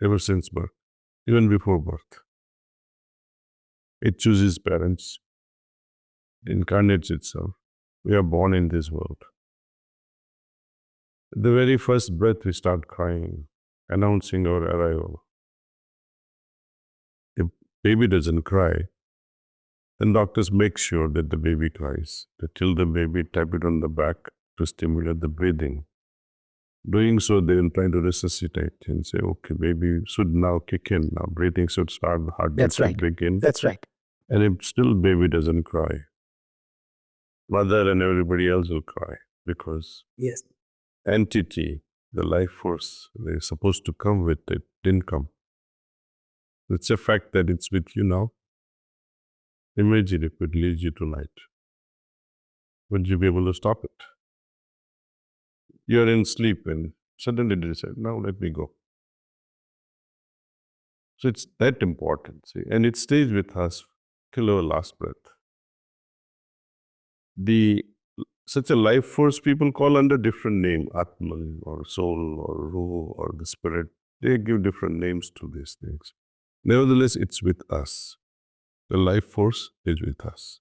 Speaker 2: ever since birth, even before birth. It chooses parents, incarnates itself. We are born in this world. The very first breath, we start crying, announcing our arrival. If baby doesn't cry, then doctors make sure that the baby cries. They tell the baby, tap it on the back to stimulate the breathing. Doing so, they will try to resuscitate and say, okay, baby should now kick in. Now breathing should start, the heartbeat
Speaker 1: That's
Speaker 2: should
Speaker 1: right.
Speaker 2: begin.
Speaker 1: That's right.
Speaker 2: And if still baby doesn't cry, mother and everybody else will cry, because
Speaker 1: Yes.
Speaker 2: entity, the life force they're supposed to come with, it didn't come. It's a fact that it's with you now. Imagine if it leaves you tonight. Would you be able to stop it? You're in sleep and suddenly they decide, now let me go. So it's that important, see, and it stays with us till our last breath. The such a life force people call under different name, Atman or soul or Ruh or the spirit. They give different names to these things. Nevertheless, it's with us. The life force is with us.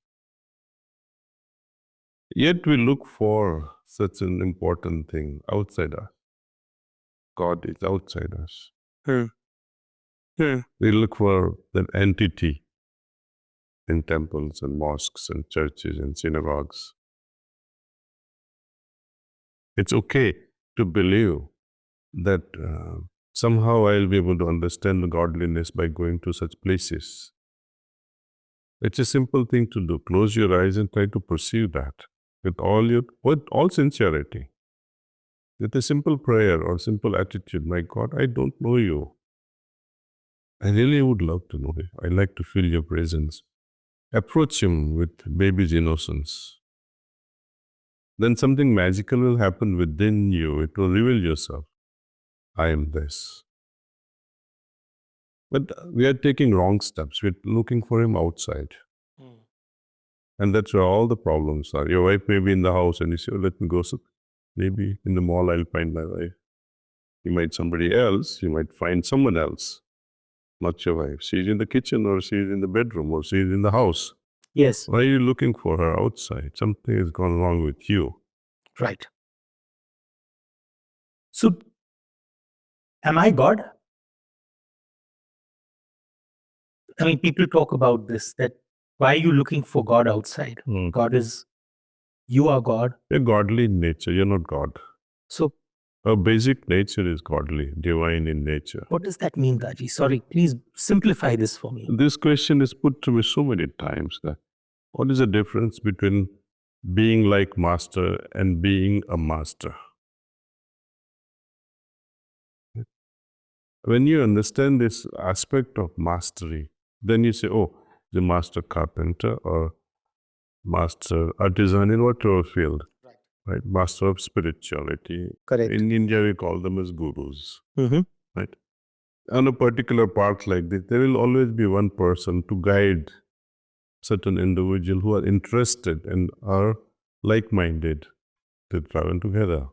Speaker 2: Yet we look for such an important thing outside us. God is outside us. We look for that entity in temples and mosques and churches and synagogues. It's okay to believe that somehow I'll be able to understand the godliness by going to such places. It's a simple thing to do. Close your eyes and try to perceive that with all sincerity. With a simple prayer or simple attitude, my God, I don't know you. I really would love to know you. I like to feel your presence. Approach him with baby's innocence. Then something magical will happen within you. It will reveal yourself. I am this. But we are taking wrong steps. We're looking for him outside. And that's where all the problems are. Your wife may be in the house and you say, oh, let me go. So maybe in the mall I'll find my wife. You might somebody else. You might find someone else. Not your wife. She's in the kitchen or she's in the bedroom or she's in the house.
Speaker 1: Yes.
Speaker 2: Why are you looking for her outside? Something has gone wrong with you.
Speaker 1: Right. So, am I God? I mean, people talk about this, that why are you looking for God outside? God is, you are God.
Speaker 2: You're godly in nature. You're not God.
Speaker 1: So,
Speaker 2: Our basic nature is godly, divine in nature.
Speaker 1: what does that mean, Daji? Sorry, please simplify this for me.
Speaker 2: This question is put to me so many times that what is the difference between being like master and being a master? When you understand this aspect of mastery, then you say, oh, the master carpenter or master artisan in whatever field, right? Master of spirituality.
Speaker 1: Correct.
Speaker 2: In India, we call them as gurus,
Speaker 1: Mm-hmm.
Speaker 2: right? On a particular path like this, there will always be one person to guide certain individual who are interested and are like-minded to travel together.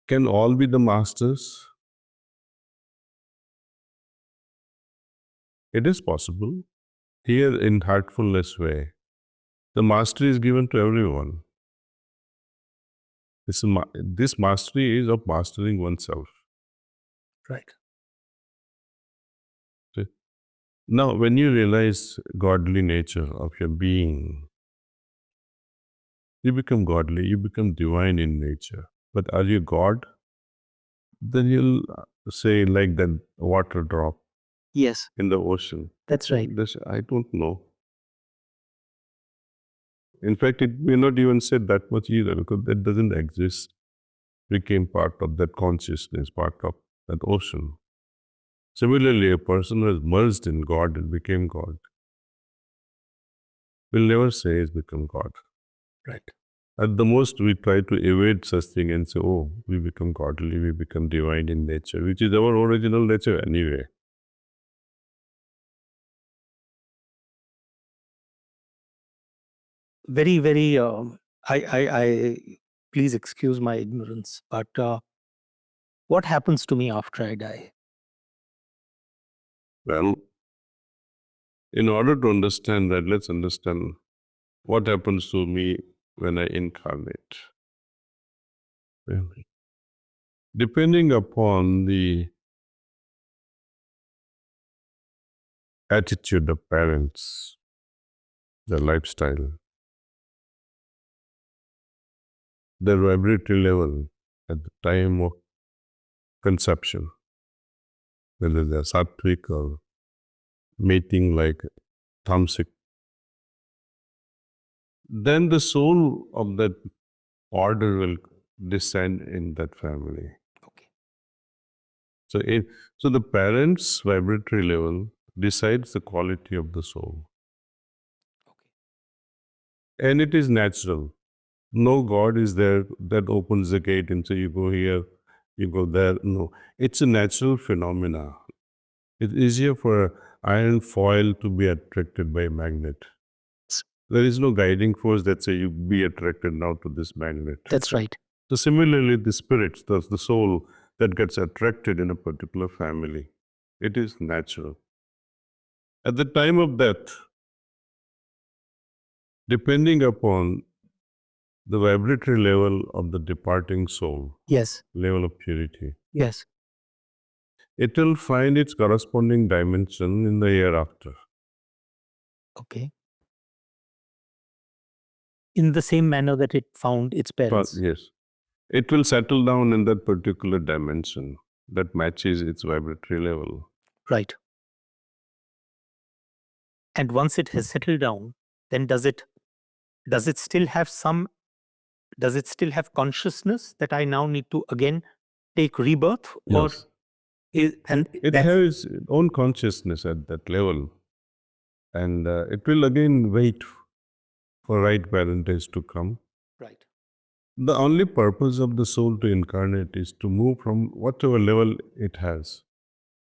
Speaker 2: Can all be the masters? It is possible. Here in heartfulness way, the mastery is given to everyone. This mastery is of mastering oneself.
Speaker 1: Right.
Speaker 2: Okay? Now, when you realize godly nature of your being, you become godly, you become divine in nature. But are you God? Then you'll say, like that water drop
Speaker 1: Yes,
Speaker 2: in the ocean.
Speaker 1: that's right.
Speaker 2: I don't know. In fact, it may not even say that much either, because that doesn't exist. Became part of that consciousness, part of that ocean. Similarly, a person who has merged in God and became God will never say he's become God.
Speaker 1: Right.
Speaker 2: At the most, we try to evade such thing and say, oh, we become godly, we become divine in nature, which is our original nature anyway.
Speaker 1: Very, very. I. Please excuse my ignorance, but what happens to me after I die?
Speaker 2: Well, in order to understand that, let's understand what happens to me when I incarnate. Well, depending upon the attitude of parents, their lifestyle, their vibratory level at the time of conception, whether they're sattvic or mating like tamasic, then the soul of that order will descend in that family.
Speaker 1: Okay.
Speaker 2: So, so the parents' vibratory level decides the quality of the soul.
Speaker 1: Okay.
Speaker 2: And it is natural. No God is there that opens the gate and say, you go here, you go there. No, it's a natural phenomena. It's easier for an iron foil to be attracted by a magnet. There is no guiding force that say you be attracted now to this magnet.
Speaker 1: That's right.
Speaker 2: So similarly, the spirits, thus the soul that gets attracted in a particular family, it is natural. At the time of death, depending upon the vibratory level of the departing soul,
Speaker 1: Yes.
Speaker 2: level of purity,
Speaker 1: Yes.
Speaker 2: it will find its corresponding dimension in the hereafter.
Speaker 1: Okay. In the same manner that it found its parents.
Speaker 2: Yes, it will settle down in that particular dimension that matches its vibratory level.
Speaker 1: Right. And once it has settled down, then does it still have some does it still have consciousness that I now need to again take rebirth? Or
Speaker 2: Yes.
Speaker 1: and
Speaker 2: It
Speaker 1: that's
Speaker 2: has its own consciousness at that level, and it will again wait for right parentage to come.
Speaker 1: right.
Speaker 2: The only purpose of the soul to incarnate is to move from whatever level it has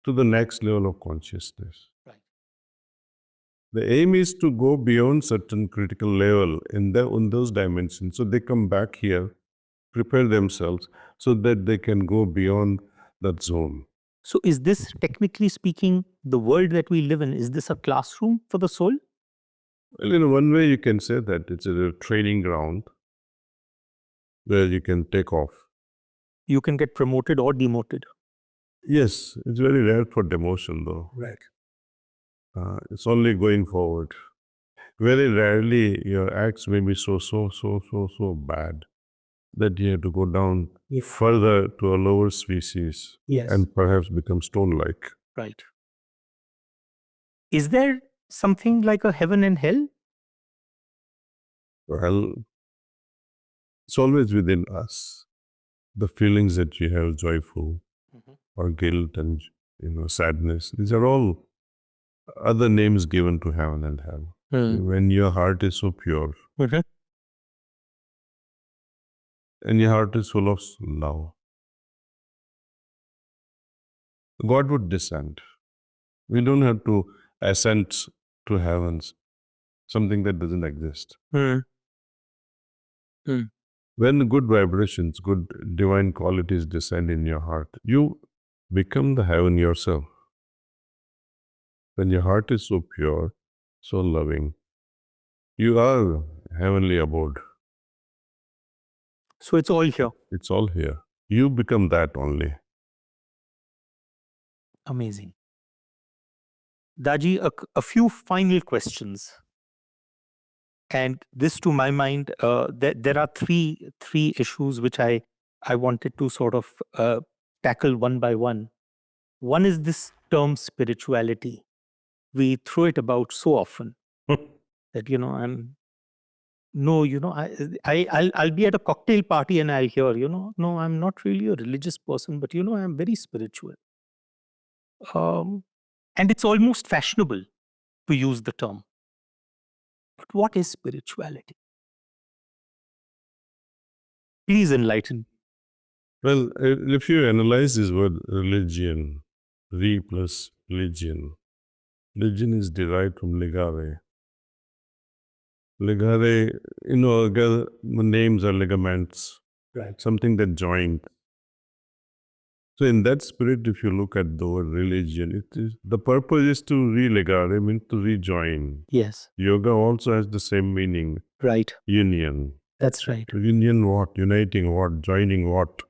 Speaker 2: to the next level of consciousness.
Speaker 1: Right.
Speaker 2: The aim is to go beyond certain critical level in those dimensions. So they come back here, prepare themselves so that they can go beyond that zone.
Speaker 1: So is this, technically speaking, the world that we live in, is this a classroom for the soul?
Speaker 2: Well, in one way, you can say that it's a training ground where you can take off.
Speaker 1: You can get promoted or demoted.
Speaker 2: Yes, it's very rare for demotion, though.
Speaker 1: Right.
Speaker 2: It's only going forward. Very rarely your acts may be so bad that you have to go down
Speaker 1: Yes.
Speaker 2: further to a lower species
Speaker 1: Yes.
Speaker 2: and perhaps become stone-like.
Speaker 1: Right. Is there something like a heaven and hell?
Speaker 2: Well, it's always within us. The feelings that you have, joyful or guilt and sadness, these are all other names given to heaven and hell. When your heart is so pure and your heart is full of love, God would descend. We don't have to ascend to heavens, something that doesn't exist. When good vibrations, good divine qualities descend in your heart, you become the heaven yourself. When your heart is so pure, so loving, you are heavenly abode.
Speaker 1: So it's all here.
Speaker 2: It's all here. You become that only.
Speaker 1: Amazing. Daji, a few final questions. And this, to my mind, there are three issues which I wanted to sort of tackle one by one. One is this term spirituality. We throw it about so often that I'm no, I'll be at a cocktail party and I'll hear, no, I'm not really a religious person, but I'm very spiritual. Um, and it's almost fashionable to use the term. But what is spirituality? Please enlighten.
Speaker 2: Well, if you analyze this word religion, re plus religion, religion is derived from ligare. Ligare, names are ligaments,
Speaker 1: Right.
Speaker 2: something that joined. So in that spirit, if you look at the word religion, it is the purpose is to religare, means to rejoin.
Speaker 1: Yes.
Speaker 2: Yoga also has the same meaning,
Speaker 1: Right.
Speaker 2: union.
Speaker 1: That's right.
Speaker 2: Union what? Uniting what? Joining what?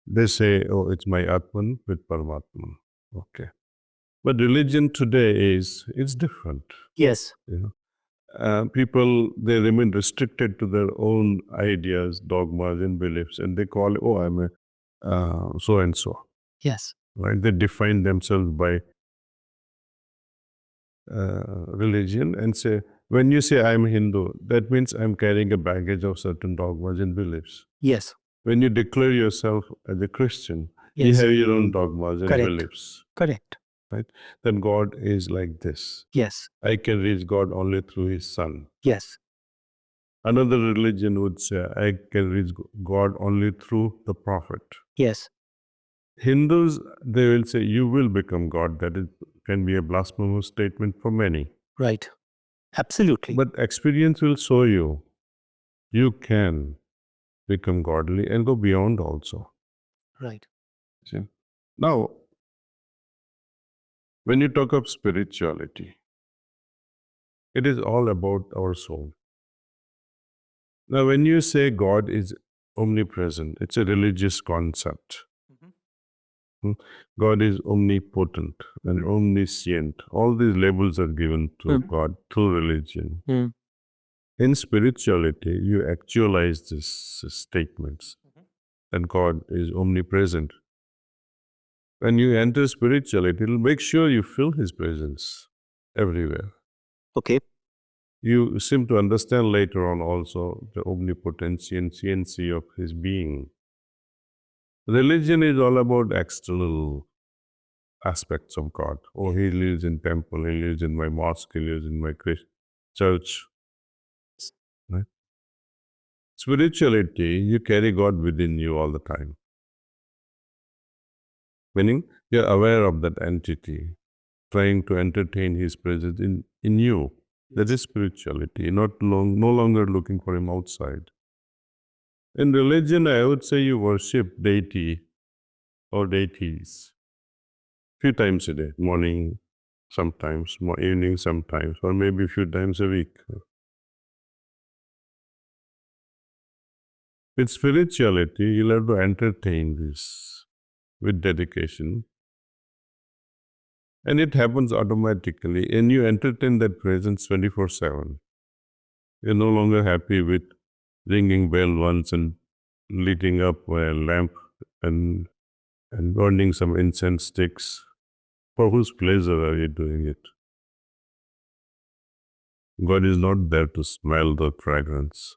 Speaker 2: They say, oh, it's my Atman with Paramatman. Okay. But religion today it's different.
Speaker 1: Yes.
Speaker 2: People, they remain restricted to their own ideas, dogmas, and beliefs, and they call, oh, I'm a so and so.
Speaker 1: Yes.
Speaker 2: Right? They define themselves by religion and say, when you say I'm Hindu, that means I'm carrying a baggage of certain dogmas and beliefs.
Speaker 1: Yes.
Speaker 2: When you declare yourself as a Christian, you
Speaker 1: Yes.
Speaker 2: have your own dogmas and
Speaker 1: Correct.
Speaker 2: beliefs.
Speaker 1: Correct.
Speaker 2: Right? Then God is like this.
Speaker 1: Yes.
Speaker 2: I can reach God only through His Son.
Speaker 1: Yes.
Speaker 2: Another religion would say, I can reach God only through the prophet.
Speaker 1: Yes.
Speaker 2: Hindus, they will say, you will become God. That is, can be a blasphemous statement for many.
Speaker 1: Right. Absolutely.
Speaker 2: But experience will show you, you can become godly and go beyond also.
Speaker 1: Right.
Speaker 2: See? Now, when you talk of spirituality, it is all about our soul. Now, when you say God is omnipresent, it's a religious concept. God is omnipotent and omniscient. All these labels are given to God through religion. In spirituality, you actualize these statements that God is omnipresent. When you enter spirituality, it'll make sure you feel His presence everywhere.
Speaker 1: Okay.
Speaker 2: You seem to understand later on also the omnipotency and sciency of His being. Religion is all about external aspects of God. Oh, He lives in temple, He lives in my mosque, He lives in my church. Right? Spirituality, you carry God within you all the time. Meaning, you're aware of that entity, trying to entertain His presence in you. That is spirituality, no longer looking for Him outside. In religion, I would say you worship deity or deities few times a day, morning sometimes, evening sometimes, or maybe a few times a week. With spirituality, you'll have to entertain this with dedication. And it happens automatically. And you entertain that presence 24/7. You're no longer happy with ringing bell once and lighting up a lamp and burning some incense sticks. For whose pleasure are you doing it? God is not there to smell the fragrance.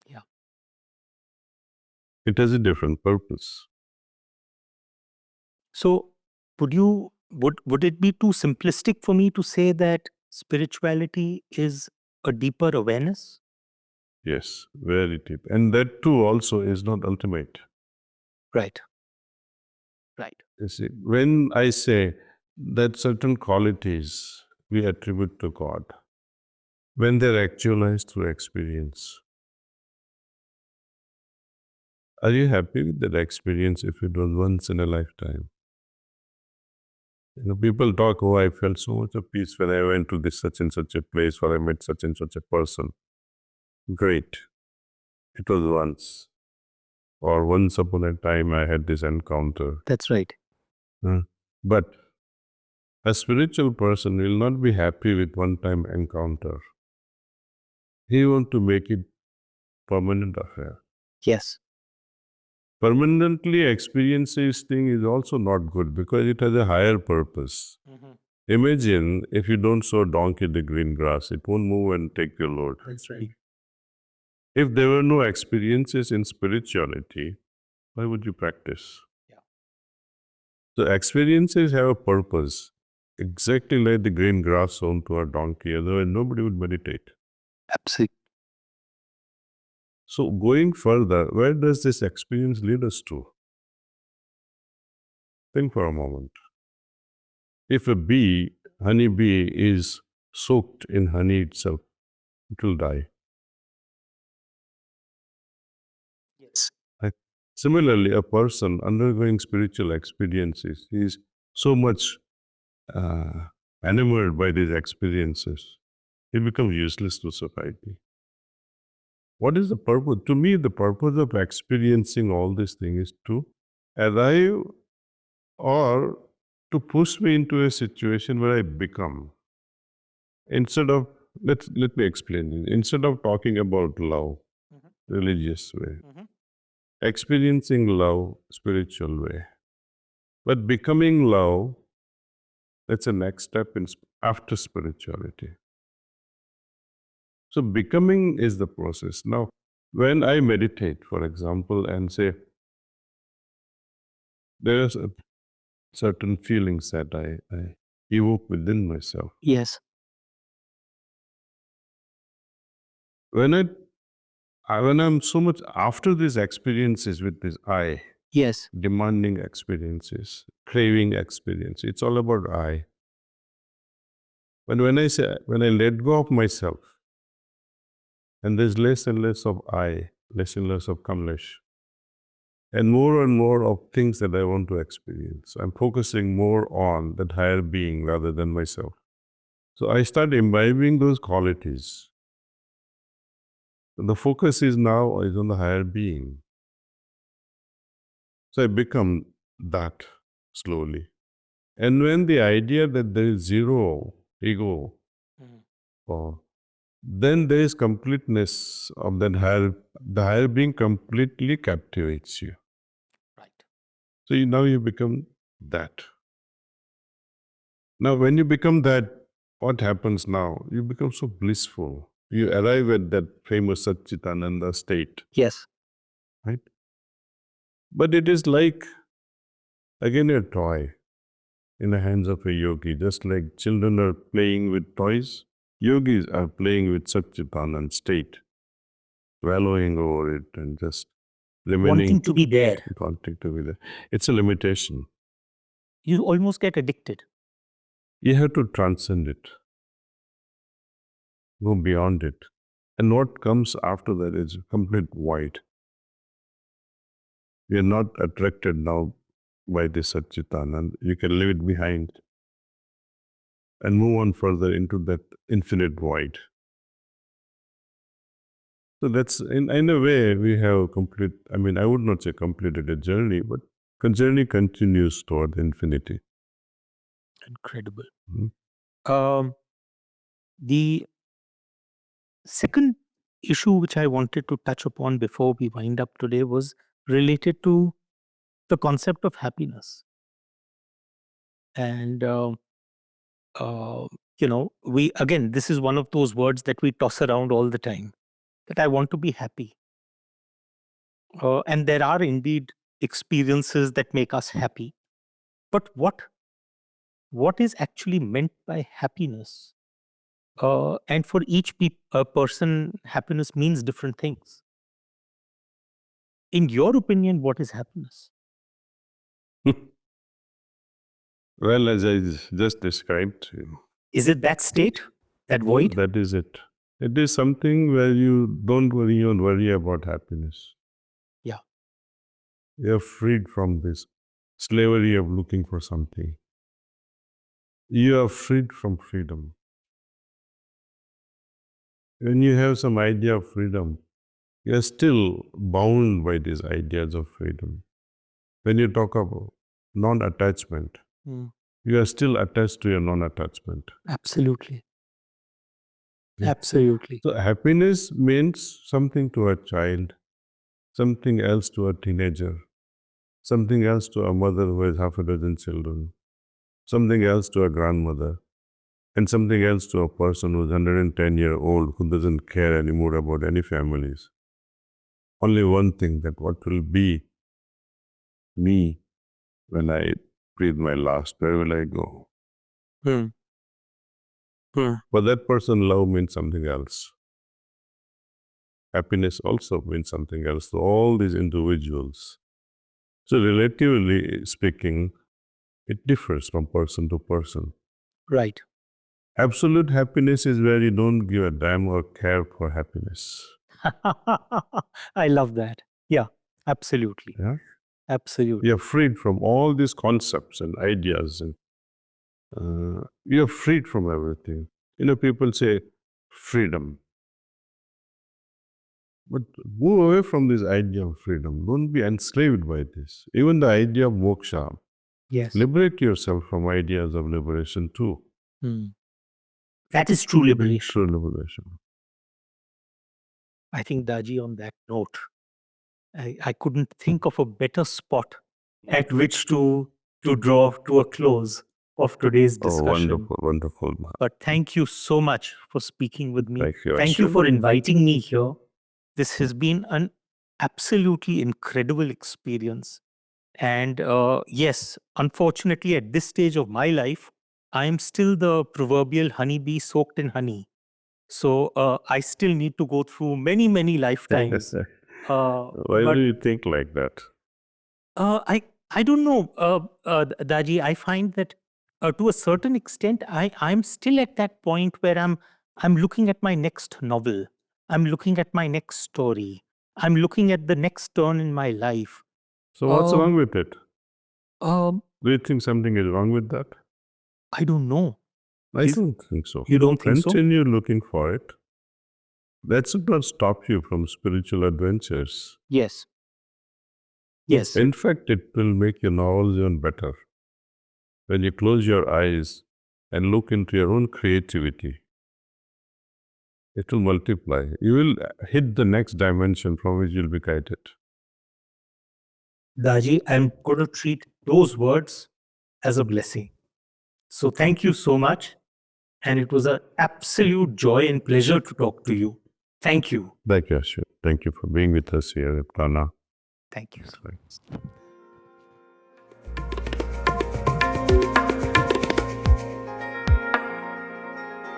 Speaker 1: Yeah.
Speaker 2: It has a different purpose.
Speaker 1: So would it be too simplistic for me to say that spirituality is a deeper awareness?
Speaker 2: Yes, very deep. And that too also is not ultimate.
Speaker 1: Right. Right.
Speaker 2: You see, when I say that certain qualities we attribute to God, when they're actualized through experience, are you happy with that experience if it was once in a lifetime? People talk, oh, I felt so much of peace when I went to this such and such a place or I met such and such a person. Great. it was once, or once upon a time I had this encounter.
Speaker 1: That's right.
Speaker 2: Hmm. But a spiritual person will not be happy with one-time encounter. He wants to make it permanent affair.
Speaker 1: Yes.
Speaker 2: Permanently experiences thing is also not good because it has a higher purpose. Imagine if you don't sow donkey the green grass, it won't move and take your load.
Speaker 1: That's right.
Speaker 2: If there were no experiences in spirituality, why would you practice?
Speaker 1: Yeah.
Speaker 2: So experiences have a purpose, exactly like the green grass sown to a donkey, otherwise nobody would meditate.
Speaker 1: Absolutely.
Speaker 2: So going further, where does this experience lead us to? Think for a moment. If a bee, honey bee, is soaked in honey itself, it will die.
Speaker 1: Yes.
Speaker 2: Right? Similarly, a person undergoing spiritual experiences is so much enamored by these experiences, he becomes useless to society. What is the purpose? To me, the purpose of experiencing all these things is to arrive or to push me into a situation where I become. Instead of, let me explain it. Instead of talking about love, religious way, experiencing love, spiritual way, but becoming love, that's the next step in after spirituality. So becoming is the process. Now, when I meditate, for example, and say there's a certain feelings that I evoke within myself.
Speaker 1: Yes.
Speaker 2: When when I'm so much after these experiences with this I,
Speaker 1: Yes.
Speaker 2: demanding experiences, craving experience, it's all about I. But when I say when I let go of myself, and there's less and less of I, less and less of Kamlesh, and more of things that I want to experience. I'm focusing more on that higher being rather than myself. So I start imbibing those qualities. The focus is now is on the higher being. So I become that slowly. And when the idea that there is zero ego, or then there is completeness of that higher, the higher being completely captivates you.
Speaker 1: Right.
Speaker 2: So now you become that. Now, when you become that, what happens now? You become so blissful. You arrive at that famous Satchitananda state,
Speaker 1: Yes.
Speaker 2: right? But it is like, again, a toy in the hands of a yogi. Just like children are playing with toys, yogis are playing with Satchitananda state, wallowing over it and just remaining
Speaker 1: Wanting to be there.
Speaker 2: in contact with it. It's a limitation.
Speaker 1: You almost get addicted.
Speaker 2: You have to transcend it, go beyond it. And what comes after that is complete void. We are not attracted now by this Satchitanand. You can leave it behind and move on further into that infinite void. So that's, in a way, we have I would not say completed a journey, but the journey continues toward infinity.
Speaker 1: Incredible.
Speaker 2: Mhm.
Speaker 1: The second issue which I wanted to touch upon before we wind up today was related to the concept of happiness. And, uh, we, again, this is one of those words that we toss around all the time, that I want to be happy. And there are indeed experiences that make us happy. But what is actually meant by happiness? And for each person, happiness means different things. In your opinion, what is happiness?
Speaker 2: Well, as I just described to you,
Speaker 1: Is it that state, that void?
Speaker 2: that is it. It is something where you don't worry about happiness.
Speaker 1: Yeah.
Speaker 2: You're freed from this slavery of looking for something. You are freed from freedom. When you have some idea of freedom, you are still bound by these ideas of freedom. When you talk about non-attachment, you are still attached to your non-attachment.
Speaker 1: Absolutely.
Speaker 2: Yeah.
Speaker 1: Absolutely.
Speaker 2: So happiness means something to a child, something else to a teenager, something else to a mother who has half a dozen children, something else to a grandmother, and something else to a person who's 110-year-old who doesn't care anymore about any families. Only one thing, that what will be me when I breathe my last, where will I go? For that person, love means something else. Happiness also means something else to all these individuals. So relatively speaking, it differs from person to person.
Speaker 1: Right.
Speaker 2: Absolute happiness is where you don't give a damn or care for happiness.
Speaker 1: I love that. Yeah, absolutely.
Speaker 2: Yeah?
Speaker 1: Absolutely.
Speaker 2: You're freed from all these concepts and ideas, and you're freed from everything. People say freedom. But move away from this idea of freedom. Don't be enslaved by this. Even the idea of moksha.
Speaker 1: Yes.
Speaker 2: Liberate yourself from ideas of liberation too.
Speaker 1: That is true liberation.
Speaker 2: True liberation.
Speaker 1: I think, Daji, on that note, I couldn't think of a better spot at which to draw to a close of today's
Speaker 2: Oh,
Speaker 1: discussion.
Speaker 2: wonderful, wonderful.
Speaker 1: But thank you so much for speaking with me.
Speaker 2: Thank you.
Speaker 1: Thank you for inviting me here. This has been an absolutely incredible experience. And yes, unfortunately, at this stage of my life, I am still the proverbial honeybee soaked in honey. So I still need to go through many, many lifetimes.
Speaker 2: Why
Speaker 1: But
Speaker 2: do you think like that?
Speaker 1: I don't know, Daji. I find that to a certain extent, I'm still at that point where I'm looking at my next novel. I'm looking at my next story. I'm looking at the next turn in my life.
Speaker 2: So what's
Speaker 1: Um,
Speaker 2: wrong with it?
Speaker 1: Um,
Speaker 2: Do you think something is wrong with that?
Speaker 1: I don't know.
Speaker 2: I don't think so.
Speaker 1: You don't think so?
Speaker 2: Continue looking for it. That should not stop you from spiritual adventures.
Speaker 1: Yes. Yes.
Speaker 2: In fact, it will make your novels even better. When you close your eyes and look into your own creativity, it will multiply. You will hit the next dimension from which you'll be guided.
Speaker 1: Daji, I'm going to treat those words as a blessing. So thank you so much. And it was an absolute joy and pleasure to talk to you. Thank you.
Speaker 2: Thank you, Ashwin. Thank you for being with us here at Ghana.
Speaker 1: Thank you.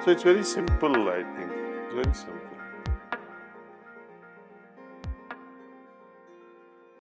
Speaker 2: So it's very simple, I think. It's very simple.